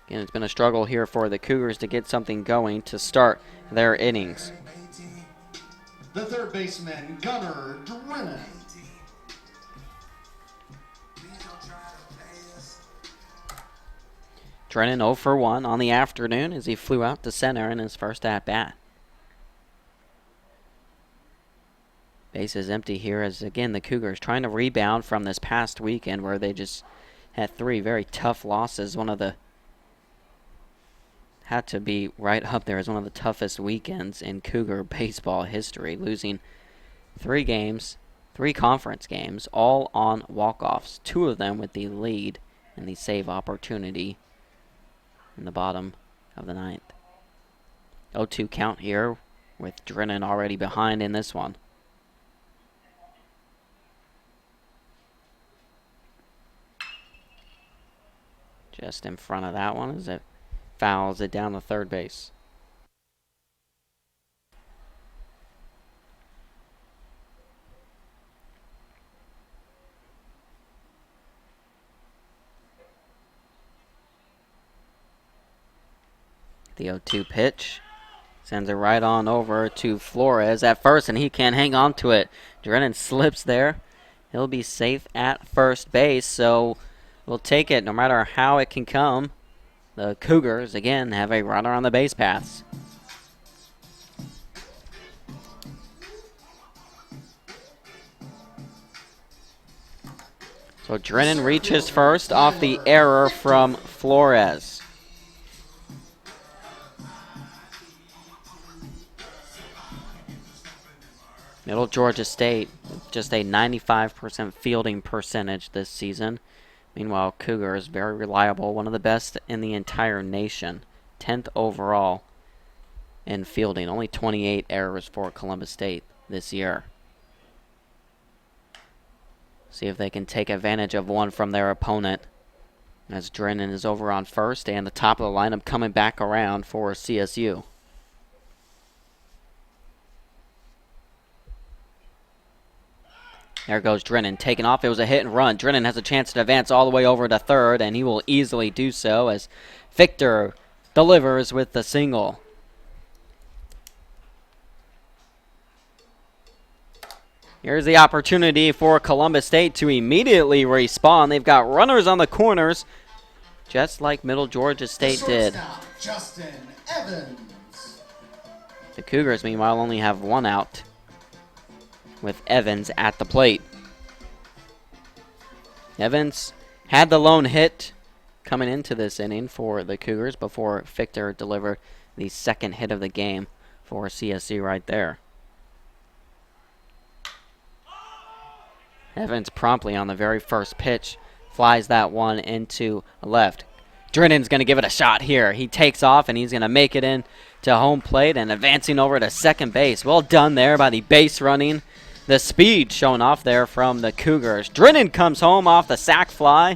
Again, it's been a struggle here for the Cougars to get something going to start their innings. The third baseman, Gunnar Drennan. Drennan 0 for 1 on the afternoon as he flew out to center in his first at-bat. Base is empty here as, again, the Cougars trying to rebound from this past weekend where they just had 3 very tough losses. Had to be right up there as one of the toughest weekends in Cougar baseball history, losing 3 games, 3 conference games, all on walk-offs, 2 of them with the lead and the save opportunity in the bottom of the 9th. 0-2 count here with Drennan already behind in this one. Just in front of that one as it fouls it down to third base. The 0-2 pitch sends it right on over to Flores at first, and he can't hang on to it. Drennan slips there. He'll be safe at first base, so we'll take it no matter how it can come. The Cougars, again, have a runner on the base paths. So Drennan reaches first off the error from Flores. Middle Georgia State, just a 95% fielding percentage this season. Meanwhile, Cougar is very reliable, one of the best in the entire nation. 10th overall in fielding. Only 28 errors for Columbus State this year. See if they can take advantage of one from their opponent. As Drennan is over on first, and the top of the lineup coming back around for CSU. There goes Drennan, taking off. It was a hit and run. Drennan has a chance to advance all the way over to third, and he will easily do so as Victor delivers with the single. Here's the opportunity for Columbus State to immediately respawn. They've got runners on the corners, just like Middle Georgia State did. Justin Evans. The Cougars, meanwhile, only have 1 out, with Evans at the plate. Evans had the lone hit coming into this inning for the Cougars before Victor delivered the second hit of the game for CSU right there. Evans promptly on the very first pitch flies that one into left. Drennan's going to give it a shot here. He takes off, and he's going to make it in to home plate and advancing over to second base. Well done there by the base running. The speed showing off there from the Cougars. Drennan comes home off the sac fly,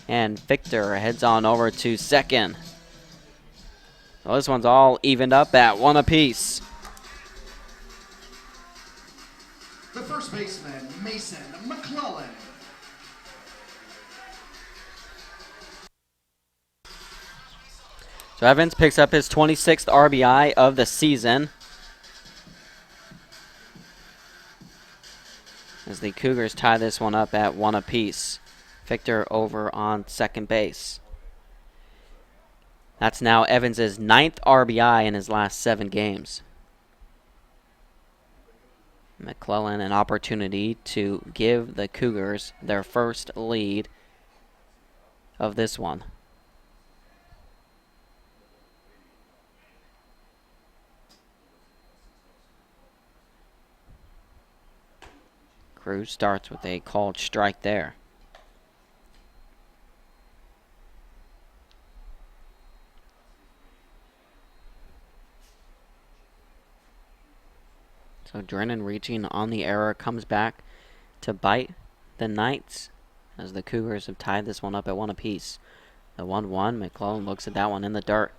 and Victor heads on over to second. So this one's all evened up at 1 apiece. The first baseman, Mason McClellan. So Evans picks up his 26th RBI of the season, as the Cougars tie this one up at 1 apiece. Victor over on second base. That's now Evans' 9th RBI in his last 7 games. McClellan an opportunity to give the Cougars their first lead of this one. Cruz starts with a called strike there. So Drennan reaching on the error comes back to bite the Knights as the Cougars have tied this one up at 1 apiece. The 1-1, McClellan looks at that one in the dirt.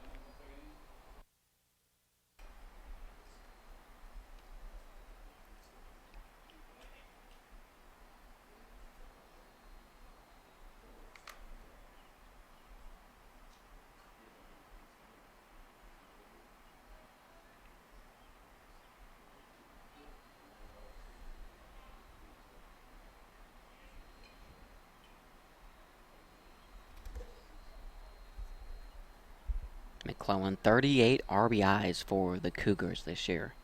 McClellan, 38 RBIs for the Cougars this year.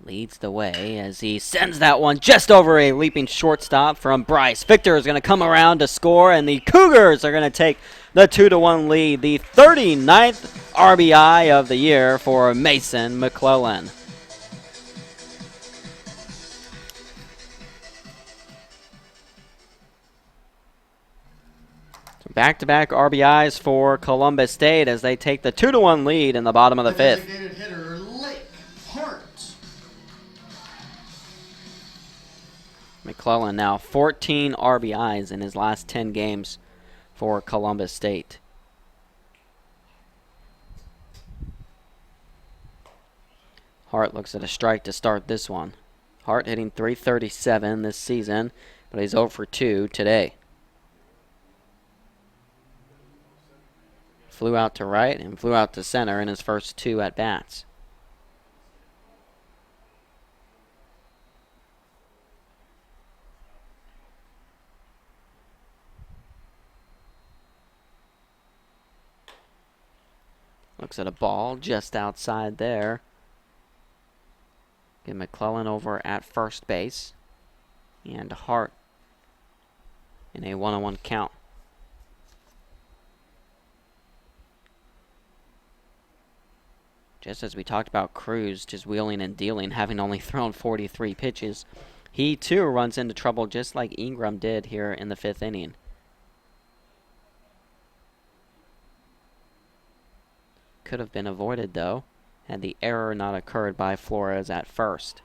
Leads the way as he sends that one just over a leaping shortstop from Bryce. Victor is going to come around to score, and the Cougars are going to take the 2-1 lead. The 39th RBI of the year for Mason McClellan. Back-to-back RBIs for Columbus State as they take the 2-1 lead in the bottom of the fifth. Designated hitter, Lake Hart. McClellan now 14 RBIs in his last 10 games for Columbus State. Hart looks at a strike to start this one. Hart hitting .337 this season, but he's 0 for 2 today. Flew out to right and flew out to center in his first 2 at-bats. Looks at a ball just outside there. Get McClellan over at first base. And Hart in a 1-1 count. Just as we talked about Cruz just wheeling and dealing, having only thrown 43 pitches, he too runs into trouble just like Ingram did here in the 5th inning. Could have been avoided though, had the error not occurred by Flores at first.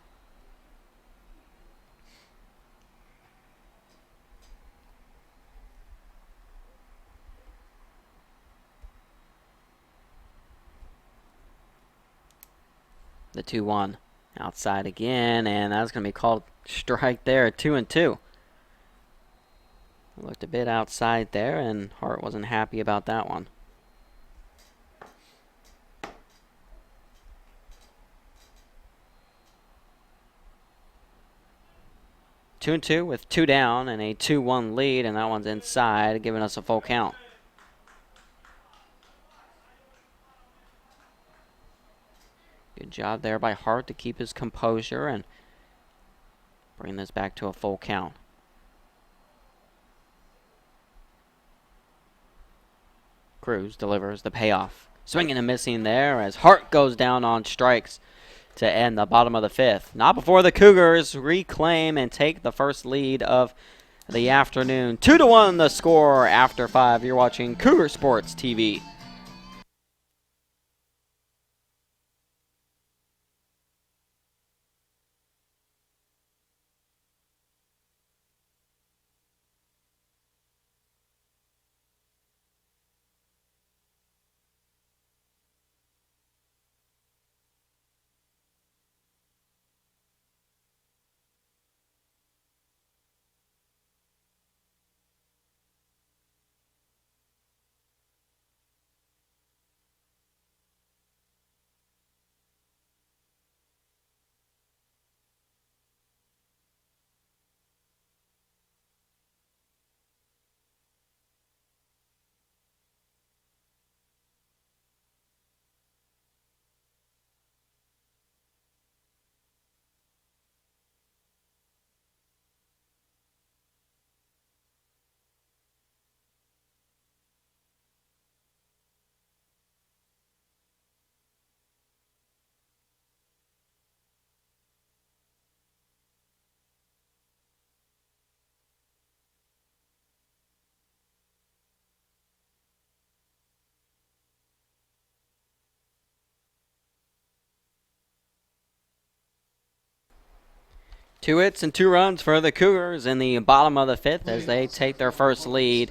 The 2-1 outside again, and that's going to be called strike there, 2-2. Looked a bit outside there, and Hart wasn't happy about that one. Two and two with 2 down and a 2-1 lead, and that one's inside, giving us a full count. Good job there by Hart to keep his composure and bring this back to a full count. Cruz delivers the payoff. Swinging and missing there as Hart goes down on strikes to end the bottom of the 5th. Not before the Cougars reclaim and take the first lead of the afternoon. 2-1 the score after 5. You're watching Cougar Sports TV. 2 hits and 2 runs for the Cougars in the bottom of the 5th as they take their first lead.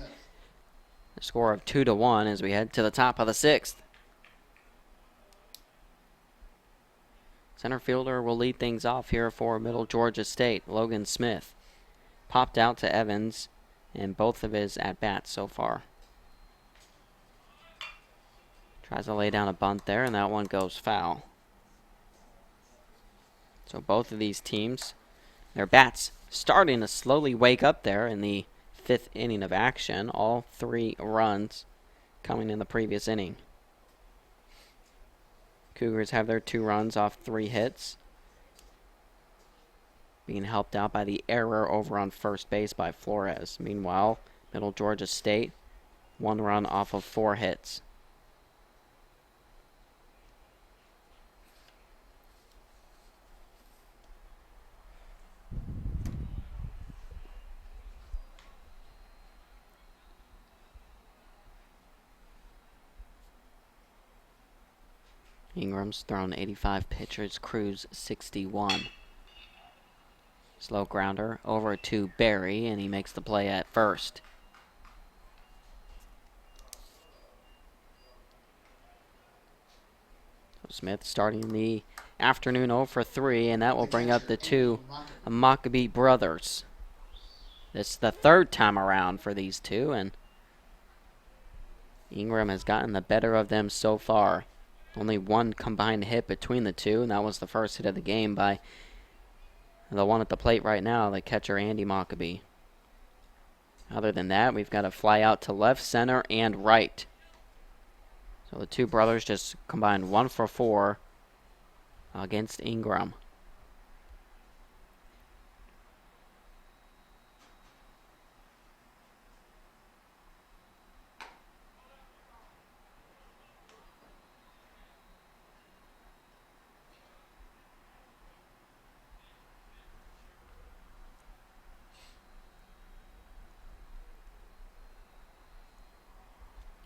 A score of 2-1 as we head to the top of the 6th. Center fielder will lead things off here for Middle Georgia State. Logan Smith popped out to Evans in both of his at-bats so far. Tries to lay down a bunt there, and that one goes foul. So both of these teams, their bats starting to slowly wake up there in the 5th inning of action. All 3 runs coming in the previous inning. Cougars have their 2 runs off 3 hits. Being helped out by the error over on first base by Flores. Meanwhile, Middle Georgia State, 1 run off of 4 hits. Ingram's thrown 85 pitches, Cruz 61. Slow grounder over to Barry, and he makes the play at first. So Smith starting the afternoon 0 for 3, and that will bring up the 2 Maccabee brothers. This is the 3rd time around for these 2, and Ingram has gotten the better of them so far. Only 1 combined hit between the 2, and that was the first hit of the game by the one at the plate right now, the catcher Andy Maccabee. Other than that, we've got a fly out to left, center, and right. So the 2 brothers just combined 1 for 4 against Ingram.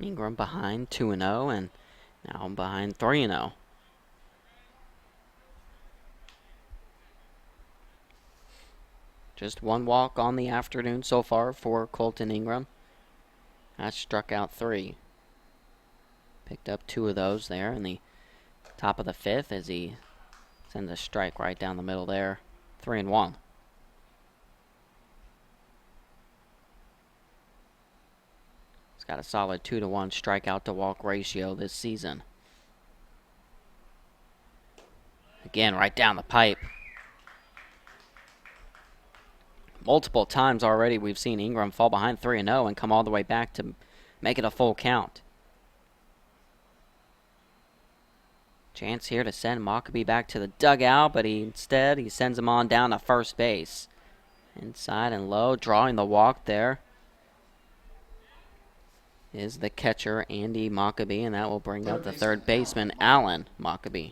Ingram behind 2-0, and now behind 3-0. Just 1 walk on the afternoon so far for Colton Ingram. Has struck out 3. Picked up 2 of those there in the top of the 5th as he sends a strike right down the middle there. 3-1. He's got a solid 2-to-1 strikeout to walk ratio this season. Again, right down the pipe. Multiple times already we've seen Ingram fall behind 3-0 and come all the way back to make it a full count. Chance here to send Maccabee back to the dugout, but instead he sends him on down to first base. Inside and low, drawing the walk there is the catcher Andy Maccabee, and that will bring up the 3rd baseman Alan Maccabee.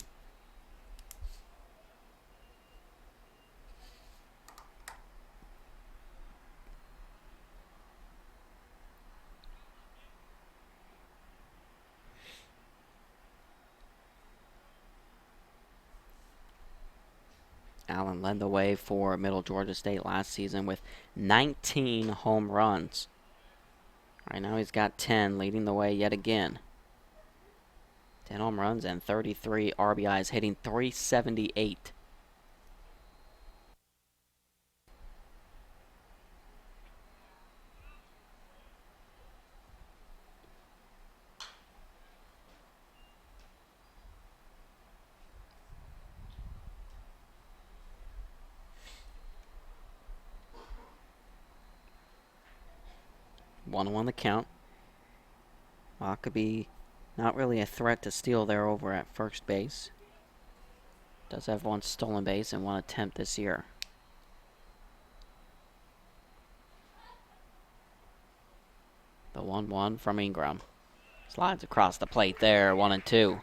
Allen led the way for Middle Georgia State last season with 19 home runs. Right now he's got 10, leading the way yet again. 10 home runs and 33 RBIs, hitting .378. One on the count. Maccabee not really a threat to steal there over at first base. Does have 1 stolen base and 1 attempt this year. The 1-1 from Ingram. Slides across the plate there, 1-2.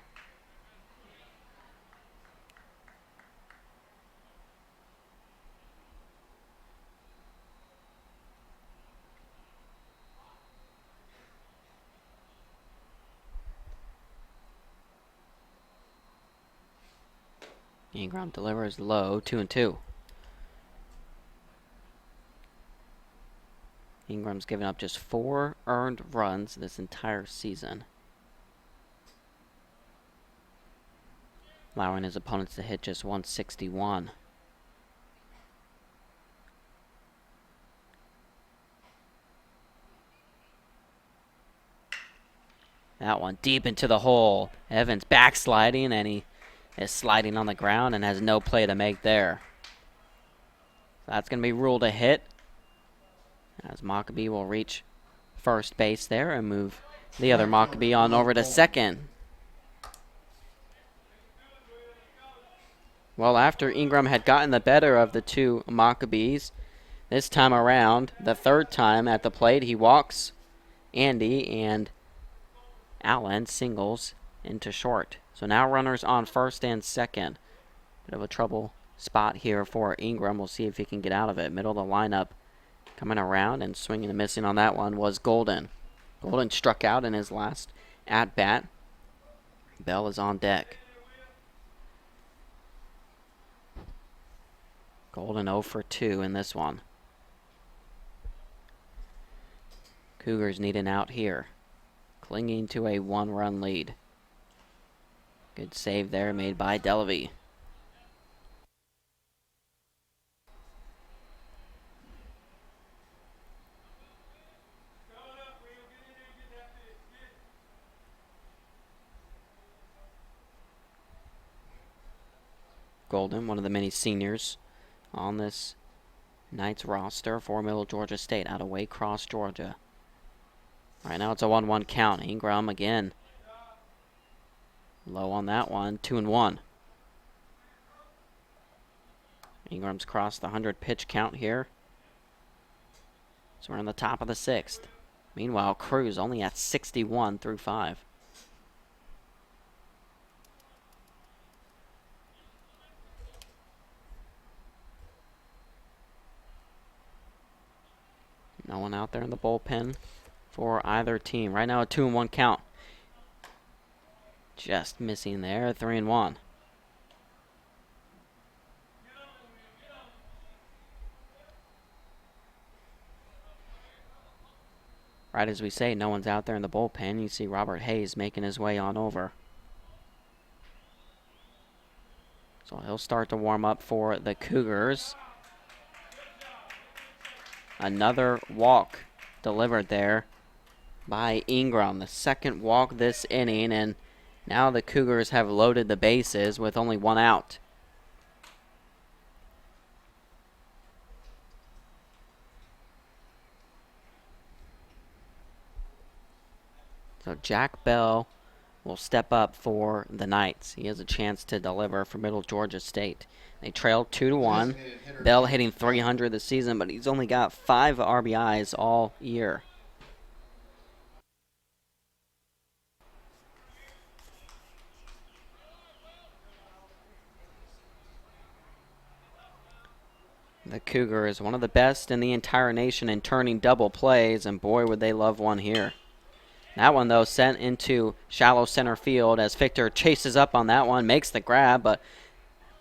Ingram delivers low, 2-2. Ingram's given up just 4 earned runs this entire season, allowing his opponents to hit just 161. That one deep into the hole. Evans backsliding, and he is sliding on the ground and has no play to make there. That's going to be ruled a hit, as Mockabee will reach first base there and move the other Mockabee on over to second. Well, after Ingram had gotten the better of the two Maccabees, this time around, the third time at the plate, he walks Andy, and Allen singles into short. So now runners on first and second. Bit of a trouble spot here for Ingram. We'll see if he can get out of it. Middle of the lineup coming around, and swinging and missing on that one was Golden. Golden struck out in his last at-bat. Bell is on deck. Golden 0 for 2 in this one. Cougars need an out here, clinging to a 1-run lead. Good save there made by Delavy. Golden, one of the many seniors on this night's roster for Middle Georgia State out of Waycross, Georgia. Right now it's a 1-1 count. Ingram again. Low on that one, 2-1. Ingram's crossed the 100 pitch count here. So we're in the top of the 6th. Meanwhile, Cruz only at 61 through 5. No one out there in the bullpen for either team. Right now a 2-1 count. Just missing there, 3-1. Right as we say, no one's out there in the bullpen. You see Robert Hayes making his way on over. So he'll start to warm up for the Cougars. Another walk delivered there by Ingram. The second walk this inning, and now the Cougars have loaded the bases with only 1 out. So Jack Bell will step up for the Knights. He has a chance to deliver for Middle Georgia State. They trailed 2-1. Bell hitting 300 this season, but he's only got 5 RBIs all year. The Cougar is one of the best in the entire nation in turning double plays, and boy, would they love one here. That one, though, sent into shallow center field as Victor chases up on that one, makes the grab, but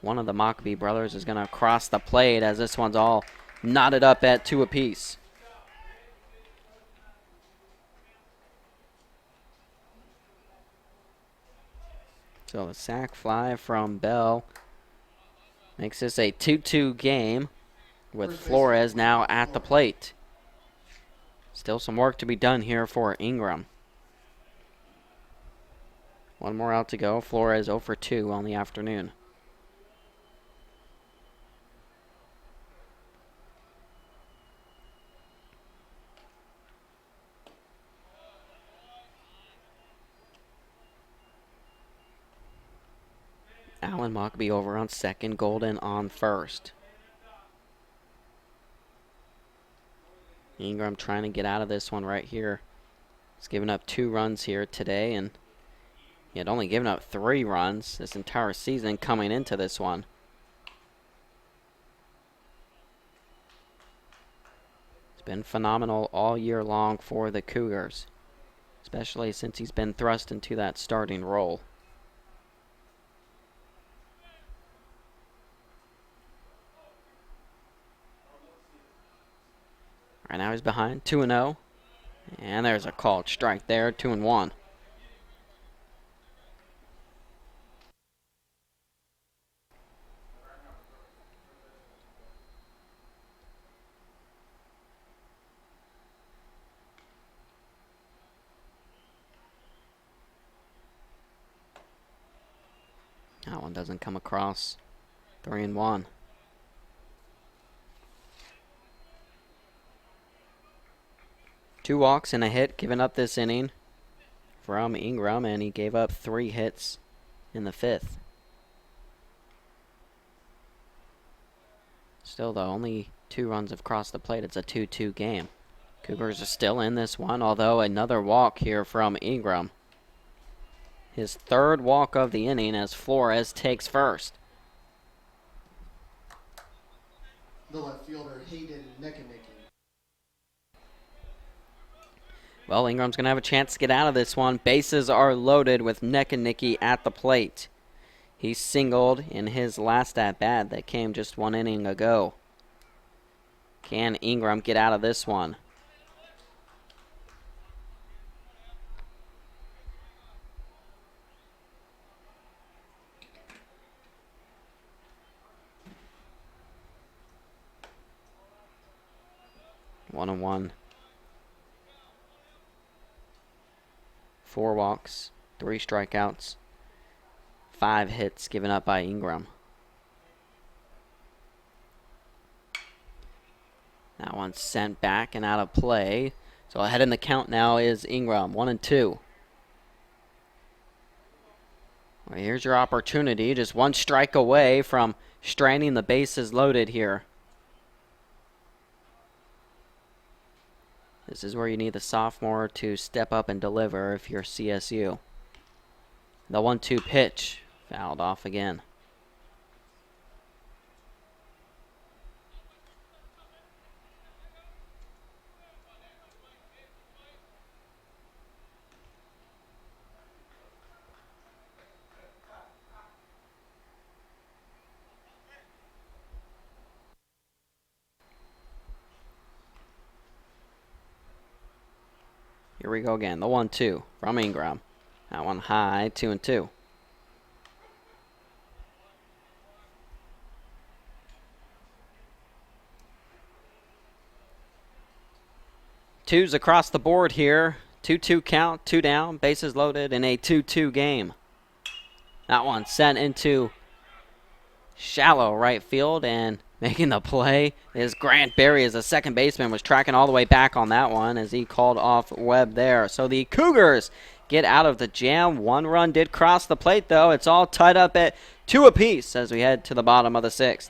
one of the Mockabee brothers is going to cross the plate as this one's all knotted up at 2 apiece. So the sac fly from Bell makes this a 2-2 game with Flores now at the plate. Still some work to be done here for Ingram. 1 more out to go. Flores 0 for 2 on the afternoon. Allen Mockabee over on second, Golden on first. Ingram trying to get out of this one right here. He's given up 2 runs here today, and he had only given up 3 runs this entire season coming into this one. It's been phenomenal all year long for the Cougars, especially since he's been thrust into that starting role. Right now he's behind 2-0. And there's a called strike there, 2-1. That one doesn't come across. 3-1. Two walks and a hit given up this inning from Ingram, and he gave up 3 hits in the 5th. Still, though, only 2 runs have crossed the plate. It's a 2-2 game. Cougars are still in this one, although another walk here from Ingram. His 3rd walk of the inning as Flores takes first. The left fielder, Hayden Neckanicki. Well, Ingram's going to have a chance to get out of this one. Bases are loaded with Neckanicki at the plate. He singled in his last at-bat that came just 1 inning ago. Can Ingram get out of this one? One and one. 4 walks, 3 strikeouts, 5 hits given up by Ingram. That one's sent back and out of play. So ahead in the count now is Ingram, 1-2. Well, here's your opportunity. Just 1 strike away from stranding the bases loaded here. This is where you need the sophomore to step up and deliver if you're CSU. The 1-2 pitch fouled off again. Here we go again. The 1-2 from Ingram. That one high, 2-2. Twos across the board here. 2-2 count, 2 down, bases loaded in a 2-2 game. That one sent into shallow right field, and making the play is Grant Berry as the second baseman was tracking all the way back on that one as he called off Webb there. So the Cougars get out of the jam. 1 run did cross the plate, though. It's all tied up at 2 apiece as we head to the bottom of the 6th.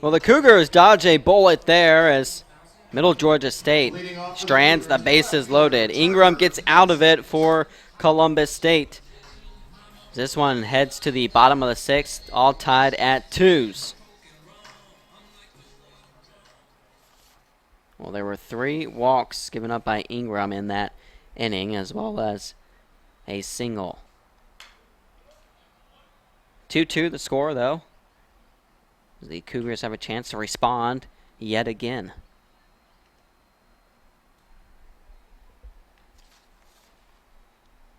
Well, the Cougars dodge a bullet there as Middle Georgia State strands the bases loaded. Ingram gets out of it for Columbus State. This one heads to the bottom of the 6th, all tied at 2s. Well, there were 3 walks given up by Ingram in that inning, as well as a single. 2-2 the score, though. The Cougars have a chance to respond yet again.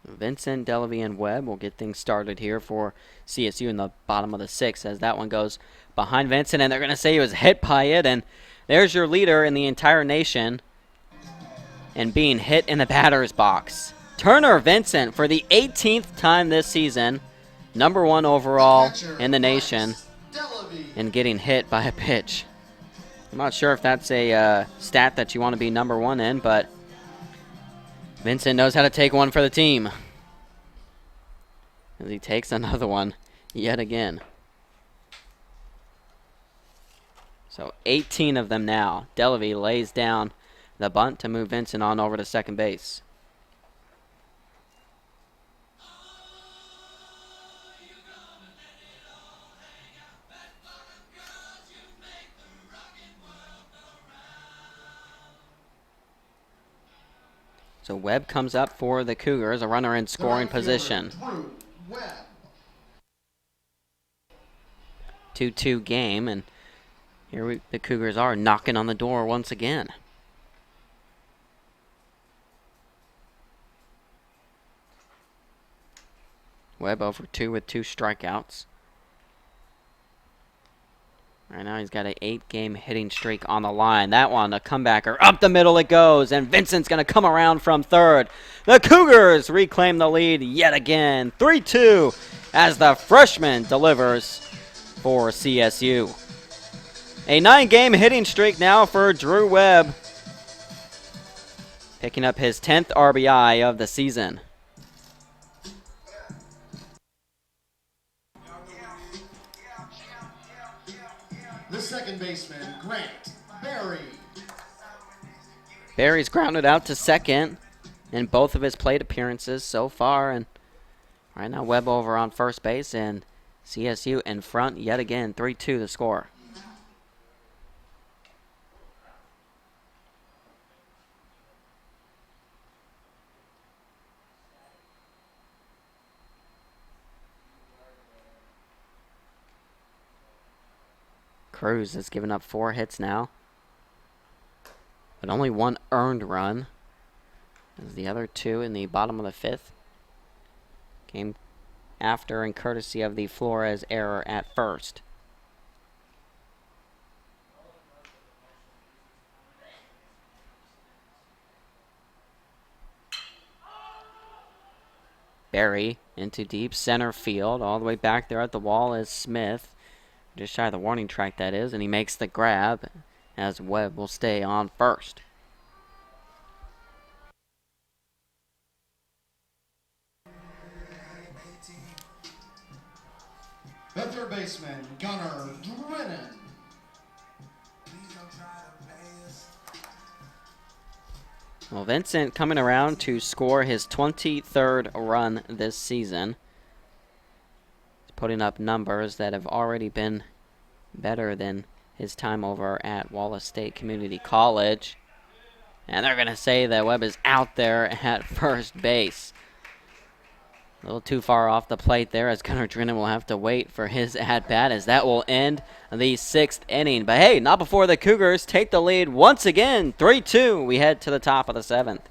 Vincent, Delavy, and Webb will get things started here for CSU in the bottom of the sixth as that one goes behind Vincent, and they're going to say he was hit by it, and there's your leader in the entire nation and being hit in the batter's box. Turner Vincent for the 18th time this season, #1 overall in the nation, and getting hit by a pitch. I'm not sure if that's a stat that you want to be #1 in, but Vincent knows how to take one for the team. As he takes another one yet again. So 18 of them now. Delavy lays down the bunt to move Vincent on over to second base. So Webb comes up for the Cougars, a runner in scoring position. 2-2 game, and here the Cougars are knocking on the door once again. Webb over 2 with 2 strikeouts. Right now he's got an 8-game hitting streak on the line. That one, a comebacker. Up the middle it goes, and Vincent's going to come around from third. The Cougars reclaim the lead yet again. 3-2 as the freshman delivers for CSU. A 9-game hitting streak now for Drew Webb, picking up his 10th RBI of the season. The second baseman, Grant Barry. Barry's grounded out to second in both of his plate appearances so far, and right now Webb over on first base, and CSU in front yet again. 3-2 the score. Cruz has given up 4 hits now, but only 1 earned run, as the other 2 in the bottom of the 5th came after and courtesy of the Flores error at first. Barry into deep center field. All the way back there at the wall is Smith. Just shy of the warning track, that is, and he makes the grab as Webb will stay on first. The third baseman, Gunnar Drennan. Well, Vincent coming around to score his 23rd run this season. He's putting up numbers that have already been better than his time over at Wallace State Community College. And they're going to say that Webb is out there at first base. A little too far off the plate there, as Gunnar Drennan will have to wait for his at-bat, as that will end the 6th inning. But hey, not before the Cougars take the lead once again. 3-2. We head to the top of the 7th.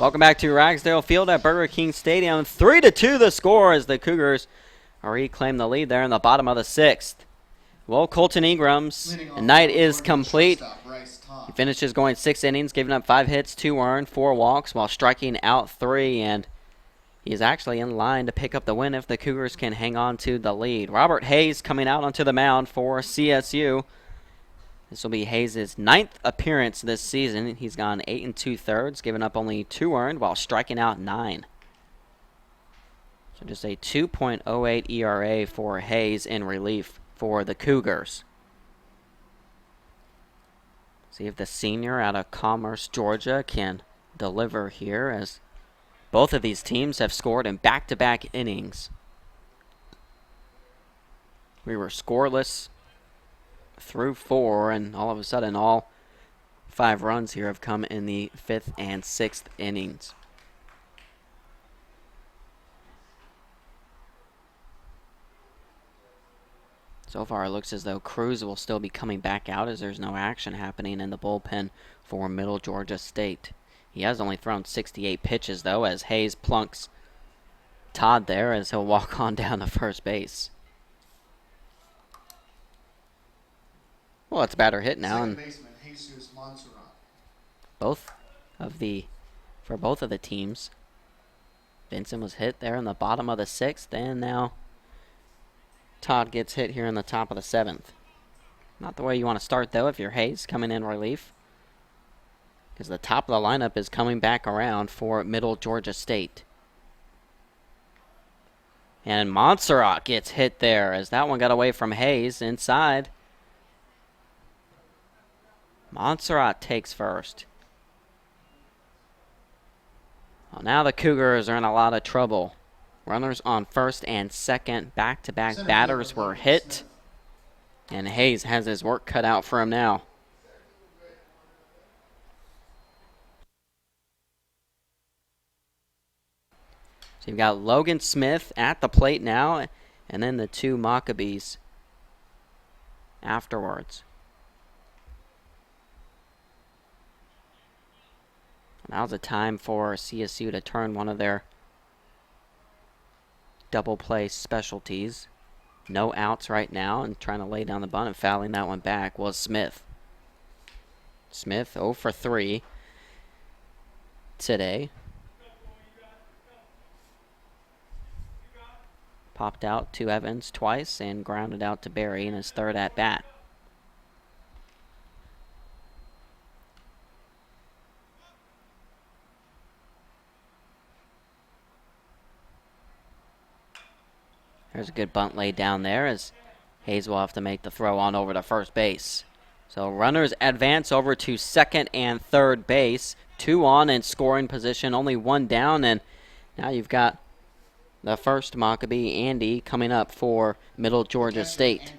Welcome back to Ragsdale Field at Burger King Stadium. 3-2 the score as the Cougars reclaim the lead there in the bottom of the 6th. Well, Colton Ingram's night is complete. He finishes going 6 innings, giving up 5 hits, 2 earned, 4 walks, while striking out 3, and he's actually in line to pick up the win if the Cougars can hang on to the lead. Robert Hayes coming out onto the mound for CSU. This will be Hayes' 9th appearance this season. He's gone 8 2/3, giving up only 2 earned while striking out 9. So just a 2.08 ERA for Hayes in relief for the Cougars. See if the senior out of Commerce, Georgia can deliver here, as both of these teams have scored in back-to-back innings. We were scoreless through 4, and all of a sudden all 5 runs here have come in the 5th and 6th innings. So far it looks as though Cruz will still be coming back out, as there's no action happening in the bullpen for Middle Georgia State. He has only thrown 68 pitches though, as Hayes plunks Todd there as he'll walk on down to first base. Well, it's batter hit now, and for both of the teams, Vincent was hit there in the bottom of the 6th, and now Todd gets hit here in the top of the 7th. Not the way you want to start though if you're Hayes coming in relief, because the top of the lineup is coming back around for Middle Georgia State. And Montserrat gets hit there as that one got away from Hayes inside. Montserrat takes first. Well, now the Cougars are in a lot of trouble. Runners on first and second. Back-to-back batters were hit. And Hayes has his work cut out for him now. So you've got Logan Smith at the plate now, and then the 2 Maccabees afterwards. Now's the time for CSU to turn one of their double play specialties. No outs right now, and trying to lay down the bunt and fouling that one back was Smith. Smith 0 for 3 today. Popped out to Evans twice and grounded out to Barry in his 3rd at bat. There's a good bunt laid down there, as Hayes will have to make the throw on over to first base. So runners advance over to 2nd and 3rd base. 2 on in scoring position, only 1 down, and now you've got the first Maccabee, Andy, coming up for Middle Georgia State.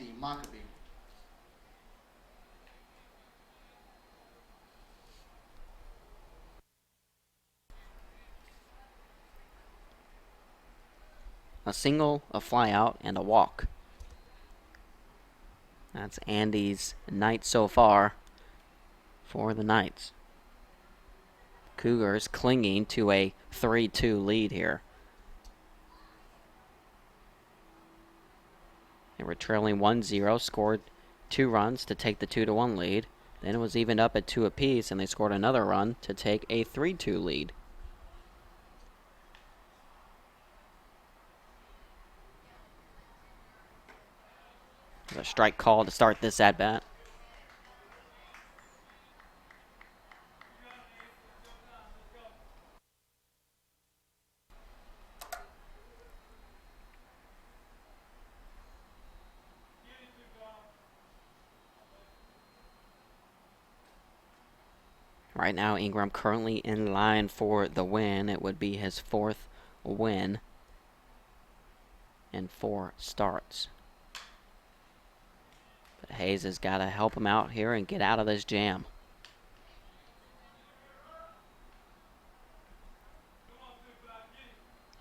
A single, a fly out, and a walk. That's Andy's night so far for the Knights. Cougars clinging to a 3-2 lead here. They were trailing 1-0, scored 2 runs to take the 2-1 lead. Then it was evened up at 2 apiece, and they scored another run to take a 3-2 lead. A strike call to start this at-bat. Right now, Ingram currently in line for the win. It would be his 4th win in 4 starts. But Hayes has got to help him out here and get out of this jam.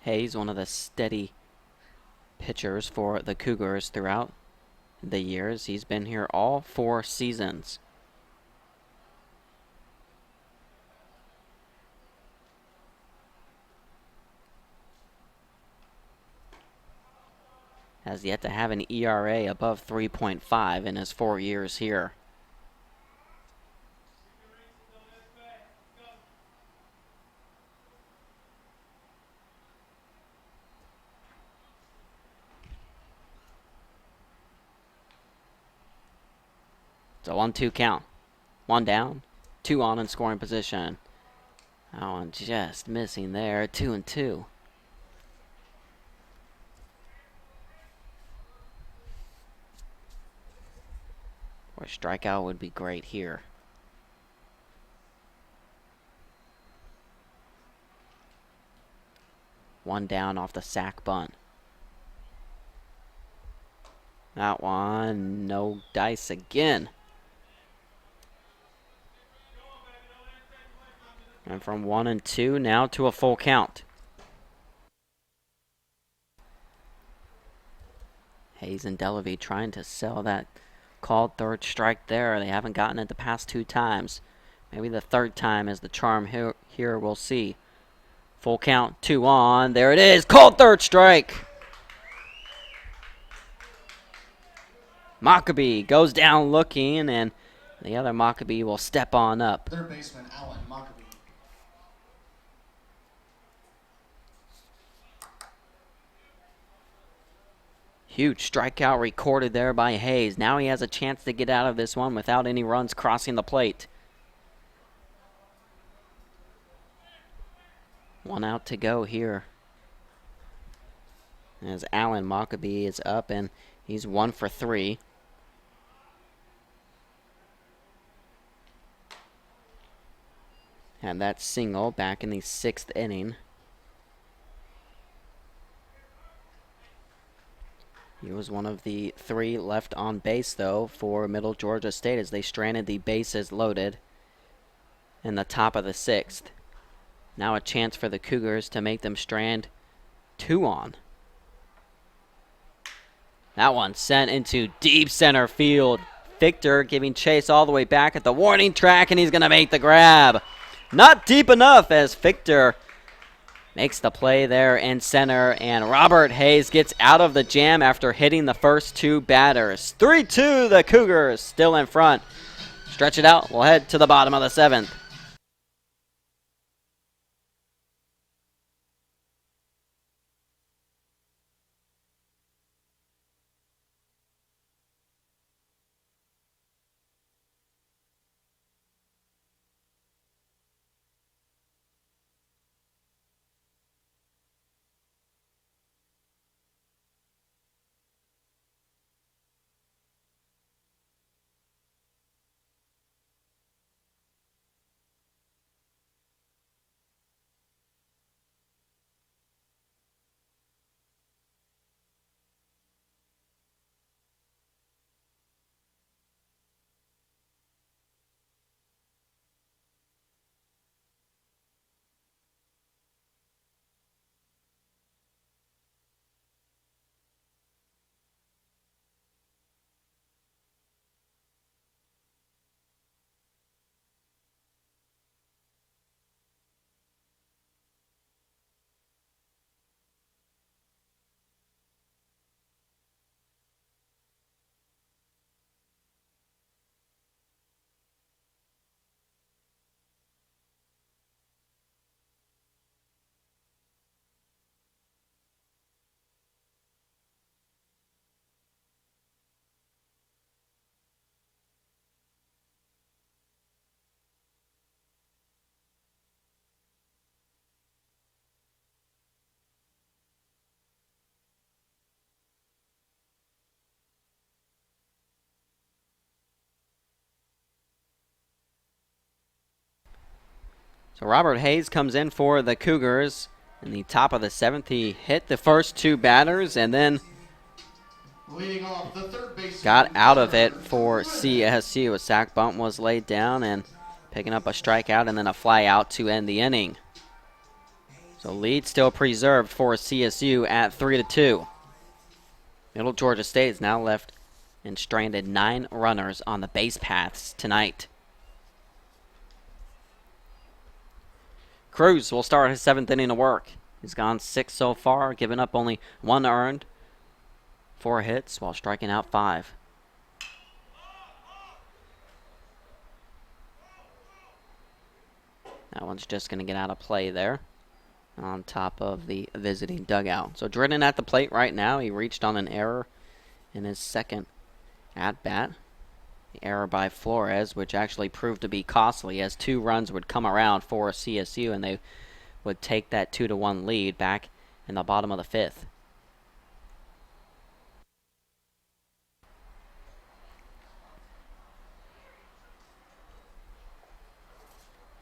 Hayes, one of the steady pitchers for the Cougars throughout the years. He's been here all 4 seasons. has yet to have an ERA above 3.5 in his 4 years here. It's a 1-2 count. 1 down, 2 on in scoring position. That one just missing there. 2-2. Or a strikeout would be great here. One down off the sac bunt. That one, no dice again. And from 1-2 now to a full count. Hayes and Delavy trying to sell that called third strike there. They haven't gotten it the past 2 times. Maybe the third time is the charm here. We'll see. Full count, 2 on. There it is. Called third strike. Maccabee goes down looking, and the other Maccabee will step on up. Third baseman Alan Maccabee. Huge strikeout recorded there by Hayes. Now he has a chance to get out of this one without any runs crossing the plate. 1 out to go here. As Alan Maccabee is up, and he's 1 for 3. Had that single back in the 6th inning. He was one of the 3 left on base, though, for Middle Georgia State as they stranded the bases loaded in the top of the 6th. Now a chance for the Cougars to make them strand 2 on. That one sent into deep center field. Victor giving chase all the way back at the warning track, and he's going to make the grab. Not deep enough as Victor makes the play there in center, and Robert Hayes gets out of the jam after hitting the first 2 batters. 3-2, the Cougars still in front. Stretch it out. We'll head to the bottom of the 7th. So Robert Hayes comes in for the Cougars in the top of the 7th. He hit the first 2 batters and then got out of it for CSU. A sac bunt was laid down and picking up a strikeout and then a fly out to end the inning. So lead still preserved for CSU at 3-2. Middle Georgia State is now left and stranded 9 runners on the base paths tonight. Cruz will start his 7th inning of work. He's gone 6 so far, giving up only 1 earned, 4 hits while striking out 5. That one's just going to get out of play there on top of the visiting dugout. So Drennan at the plate right now. He reached on an error in his second at-bat. The error by Flores, which actually proved to be costly, as 2 runs would come around for CSU, and they would take that 2-1 lead back in the bottom of the 5th.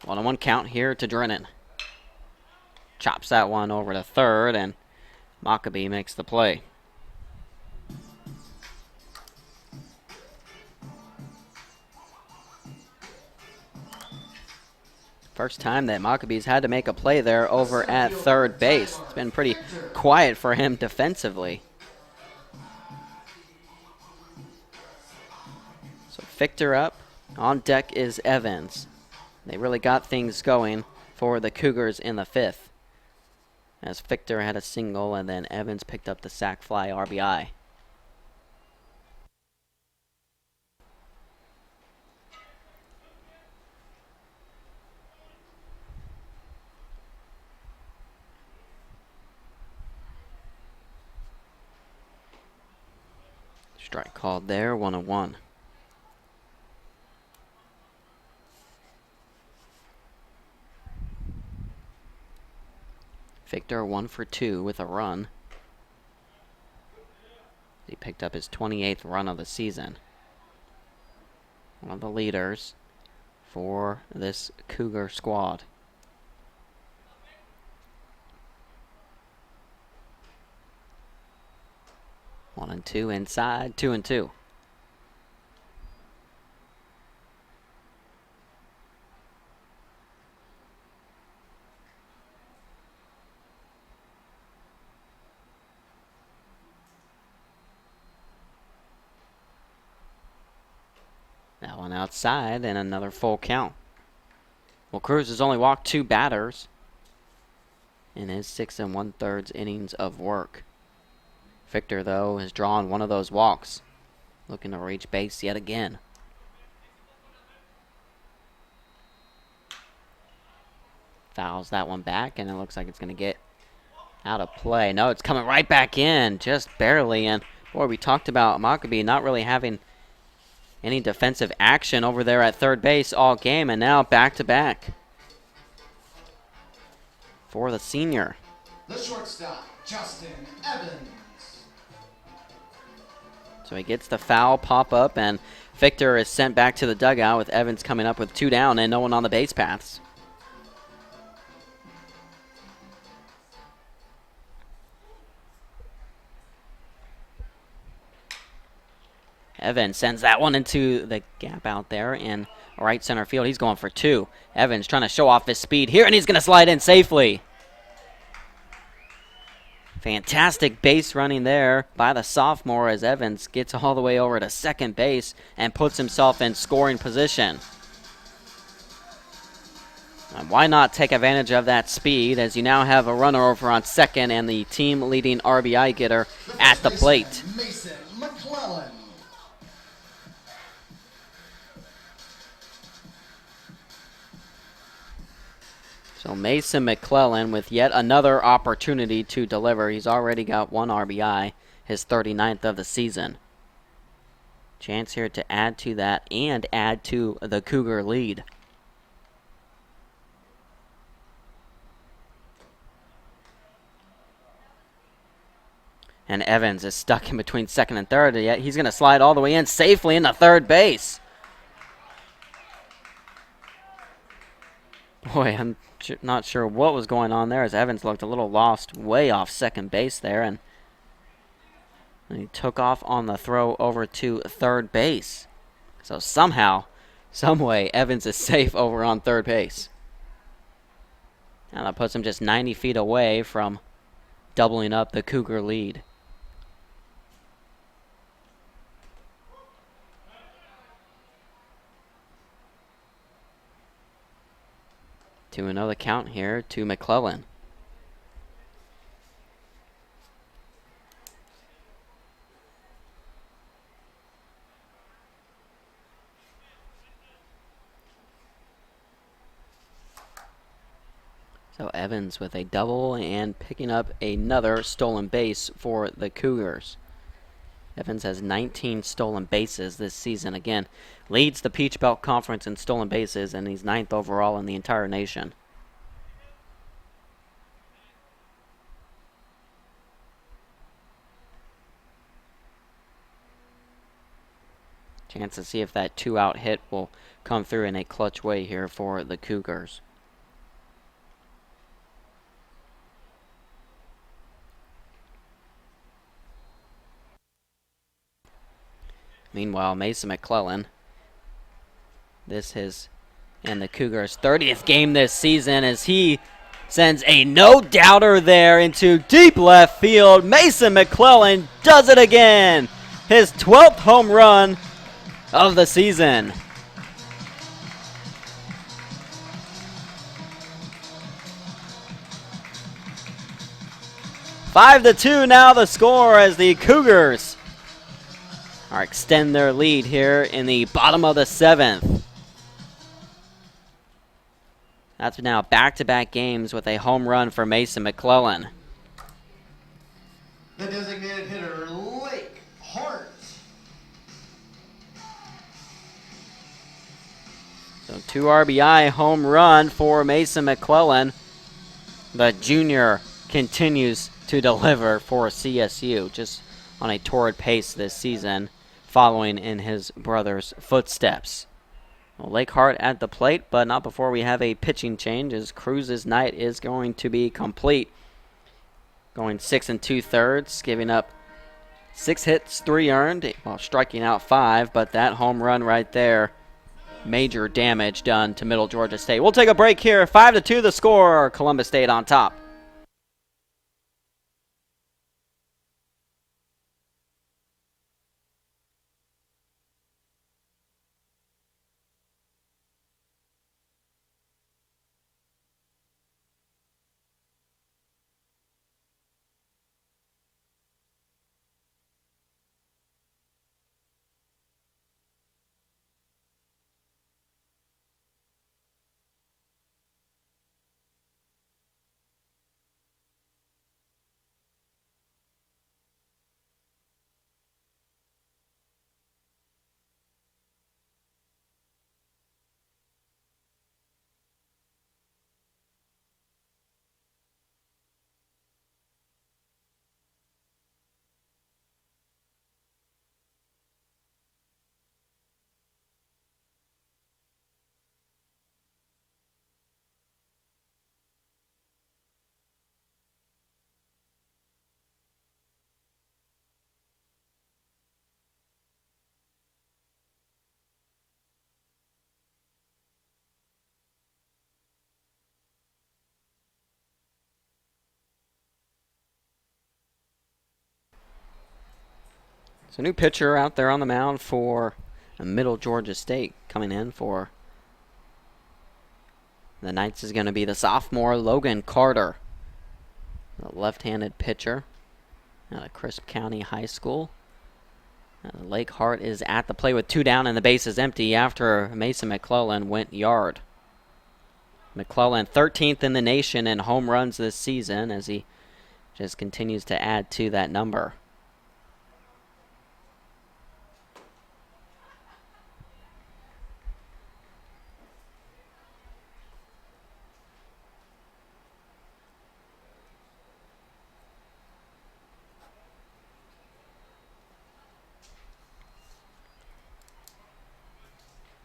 One on one count here to Drennan. Chops that one over to third, and Maccabee makes the play. First time that Maccabee's had to make a play there over at third base. It's been pretty quiet for him defensively. So Fichter up. On deck is Evans. They really got things going for the Cougars in the 5th, as Fichter had a single and then Evans picked up the sac fly RBI. Strike called there, 1-1. Fichter 1 for 2 with a run. He picked up his 28th run of the season. One of the leaders for this Cougar squad. One and two inside, 2-2. That one outside and another full count. Well, Cruz has only walked 2 batters in his 6 1/3 innings of work. Fichter, though, has drawn one of those walks, looking to reach base yet again. Fouls that one back, and it looks like it's going to get out of play. No, it's coming right back in, just barely. And, boy, we talked about Maccabee not really having any defensive action over there at third base all game, and now back-to-back for the senior. The shortstop, Justin Evans. So he gets the foul pop up, and Fichter is sent back to the dugout with Evans coming up with 2 down and no one on the base paths. Evans sends that one into the gap out there in right center field. He's going for 2. Evans trying to show off his speed here, and he's going to slide in safely. Fantastic base running there by the sophomore as Evans gets all the way over to second base and puts himself in scoring position. And why not take advantage of that speed, as you now have a runner over on second and the team-leading RBI getter at the plate. Mason McClellan. So Mason McClellan with yet another opportunity to deliver. He's already got 1 RBI, his 39th of the season. Chance here to add to that and add to the Cougar lead. And Evans is stuck in between second and third, yet he's going to slide all the way in safely into third base. Boy, I'm not sure what was going on there, as Evans looked a little lost way off second base there, and he took off on the throw over to third base. So somehow, some way, Evans is safe over on third base. And that puts him just 90 feet away from doubling up the Cougar lead. To another count here to McClellan. So Evans with a double and picking up another stolen base for the Cougars. Evans has 19 stolen bases this season. Again, leads the Peach Belt Conference in stolen bases, and he's 9th overall in the entire nation. Chance to see if that 2-out hit will come through in a clutch way here for the Cougars. Meanwhile, Mason McClellan, this is in the Cougars' 30th game this season as he sends a no-doubter there into deep left field. Mason McClellan does it again. His 12th home run of the season. Five to 2 now the score as the Cougars are extend their lead here in the bottom of the 7th. That's now back-to-back games with a home run for Mason McClellan. The designated hitter, Lake Hart. So 2 RBI home run for Mason McClellan. The junior continues to deliver for CSU, just on a torrid pace this season, following in his brother's footsteps. Well, Lake Hart at the plate, but not before we have a pitching change, as Cruz's night is going to be complete. Going 6 2/3, giving up 6 hits, 3 earned, while striking out 5, but that home run right there, major damage done to Middle Georgia State. We'll take a break here. 5 to 2 the score, Columbus State on top. So new pitcher out there on the mound for Middle Georgia State. Coming in for the Knights is going to be the sophomore Logan Carter, the left-handed pitcher out of Crisp County High School. Lake Hart is at the plate with 2 down and the base is empty after Mason McClellan went yard. McClellan 13th in the nation in home runs this season as he just continues to add to that number.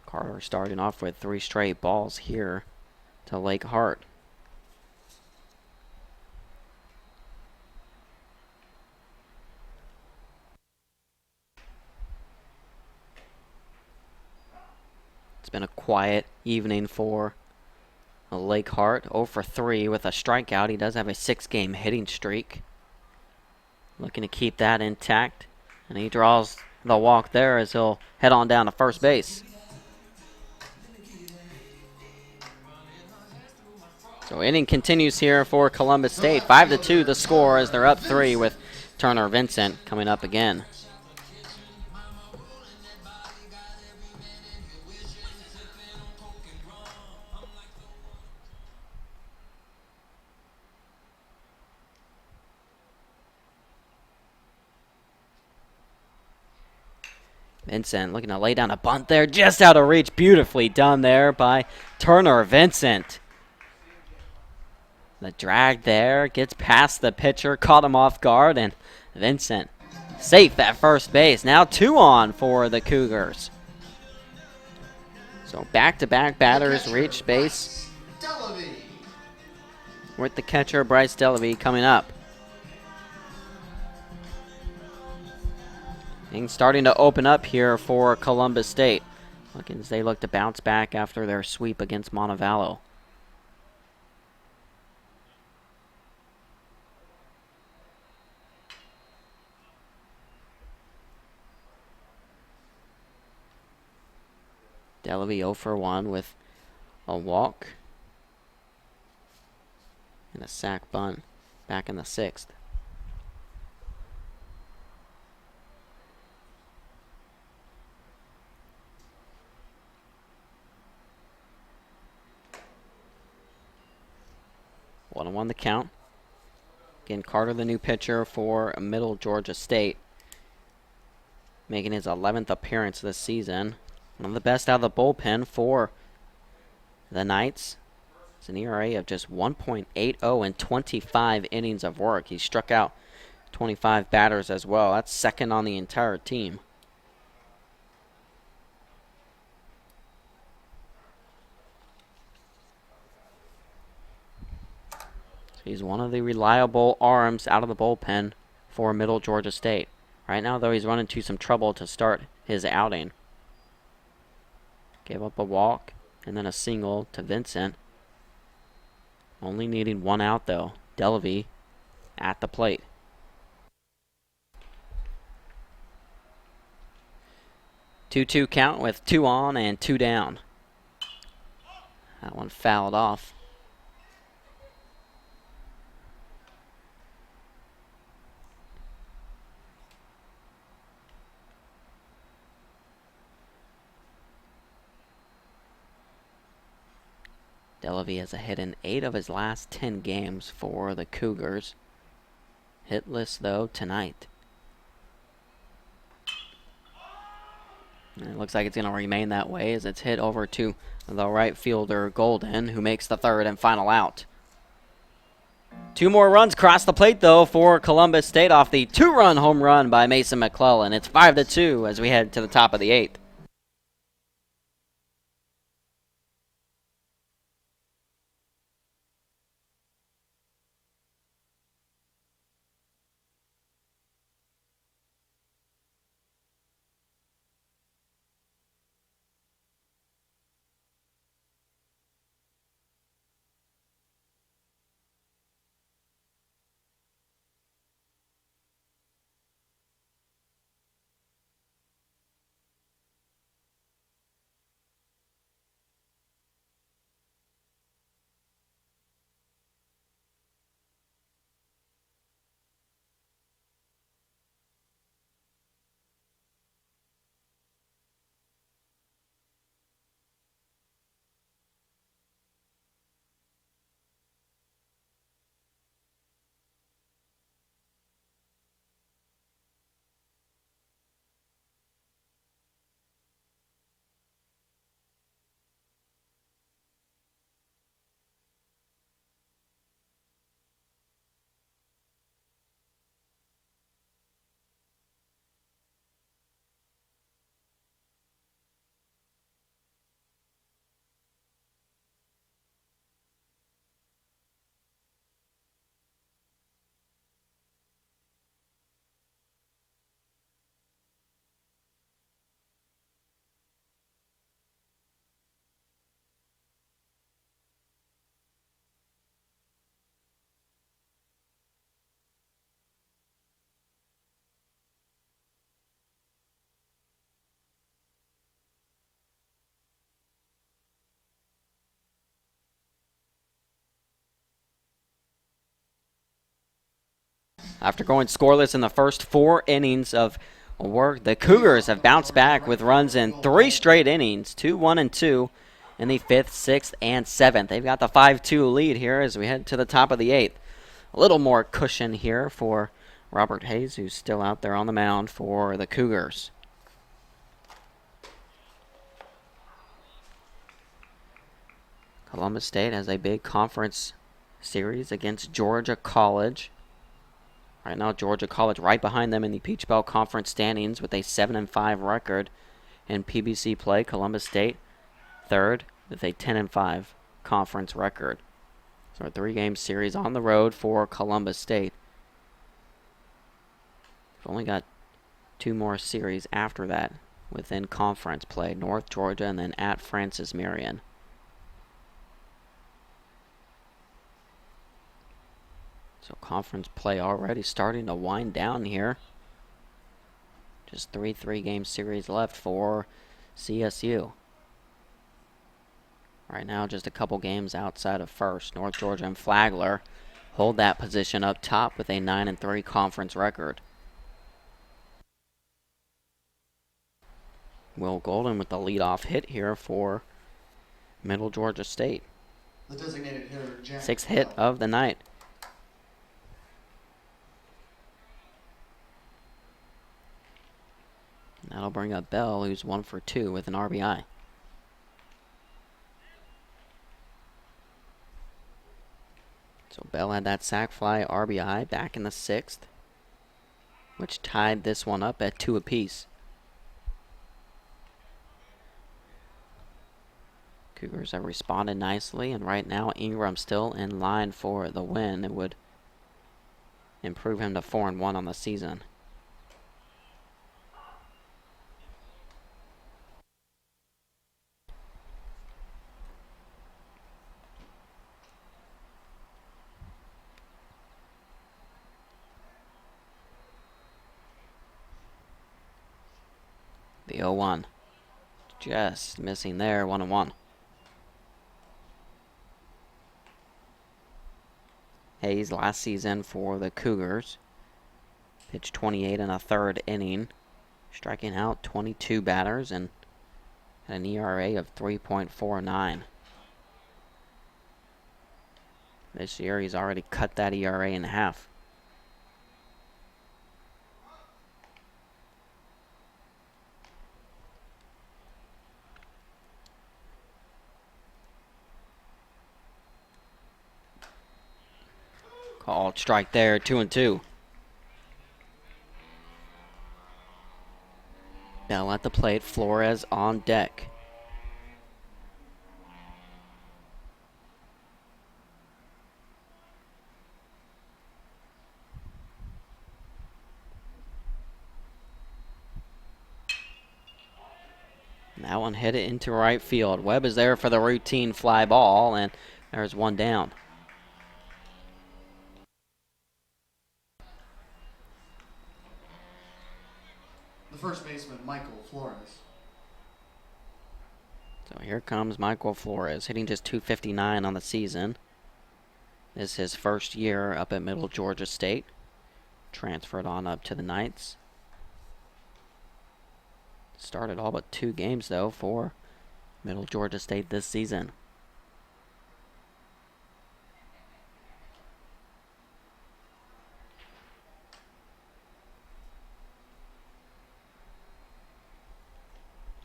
Carter starting off with 3 straight balls here to Lake Hart. It's been a quiet evening for Lake Hart. 0 for 3 with a strikeout. He does have a 6-game hitting streak. Looking to keep that intact. And he draws the walk there as he'll head on down to first base. So inning continues here for Columbus State. 5 to 2 the score as they're up 3 with Turner Vincent coming up again. Vincent looking to lay down a bunt there, just out of reach. Beautifully done there by Turner Vincent. The drag there, gets past the pitcher, caught him off guard, and Vincent safe at first base. Now 2 on for the Cougars. So back-to-back batters reach base with the catcher Bryce Delavy coming up. Things starting to open up here for Columbus State. Looking as they look to bounce back after their sweep against Montevallo. Delavy 0 for 1 with a walk and a sac bunt back in the 6th. One and 1 the count. Again, Carter, the new pitcher for Middle Georgia State, making his 11th appearance this season. One of the best out of the bullpen for the Knights. It's an ERA of just 1.80 and 25 innings of work. He struck out 25 batters as well. That's second on the entire team. He's one of the reliable arms out of the bullpen for Middle Georgia State. Right now, though, he's run into some trouble to start his outing. Gave up a walk and then a single to Vincent. Only needing 1 out, though. Delavy at the plate. Two-two count with 2 on and 2 down. That one fouled off. Delavy has a hit in 8 of his last 10 games for the Cougars. Hitless, though, tonight. And it looks like it's going to remain that way as it's hit over to the right fielder, Golden, who makes the 3rd and final out. 2 more runs cross the plate, though, for Columbus State off the 2-run home run by Mason McClellan. It's 5-2 as we head to the top of the 8th. After going scoreless in the first 4 innings of work, the Cougars have bounced back with runs in 3 straight innings, 2, 1, and 2 in the 5th, 6th, and 7th. They've got the 5-2 lead here as we head to the top of the 8th. A little more cushion here for Robert Hayes, who's still out there on the mound for the Cougars. Columbus State has a big conference series against Georgia College. Right now, Georgia College right behind them in the Peach Belt Conference standings with a 7-5 record in PBC play. Columbus State third with a 10-5 conference record. So a 3-game series on the road for Columbus State. We've only got 2 more series after that within conference play. North Georgia and then at Francis Marion. So conference play already starting to wind down here. Just 3-game series left for CSU. Right now, just a couple games outside of first. North Georgia and Flagler hold that position up top with a 9-3 conference record. Will Golden with the leadoff hit here for Middle Georgia State. The designated hitter, Jack 6th hit of the night. That'll bring up Bell, who's 1 for 2 with an RBI. So Bell had that sac fly RBI back in the 6th, which tied this one up at 2 apiece. Cougars have responded nicely, and right now Ingram still in line for the win. It would improve him to 4-1 on the season. The 0-1. Just missing there, 1-1. Hayes last season for the Cougars pitched 28 and a third inning, striking out 22 batters and had an ERA of 3.49. This year he's already cut that ERA in half. Called strike there, 2-2. Bell at the plate, Flores on deck. That one hit it into right field. Webb is there for the routine fly ball, and there's one down. The first baseman, Michael Flores. So here comes Michael Flores, hitting just .259 on the season. This is his first year up at Middle Georgia State. Transferred on up to the Knights. Started all but 2 games, though, for Middle Georgia State this season.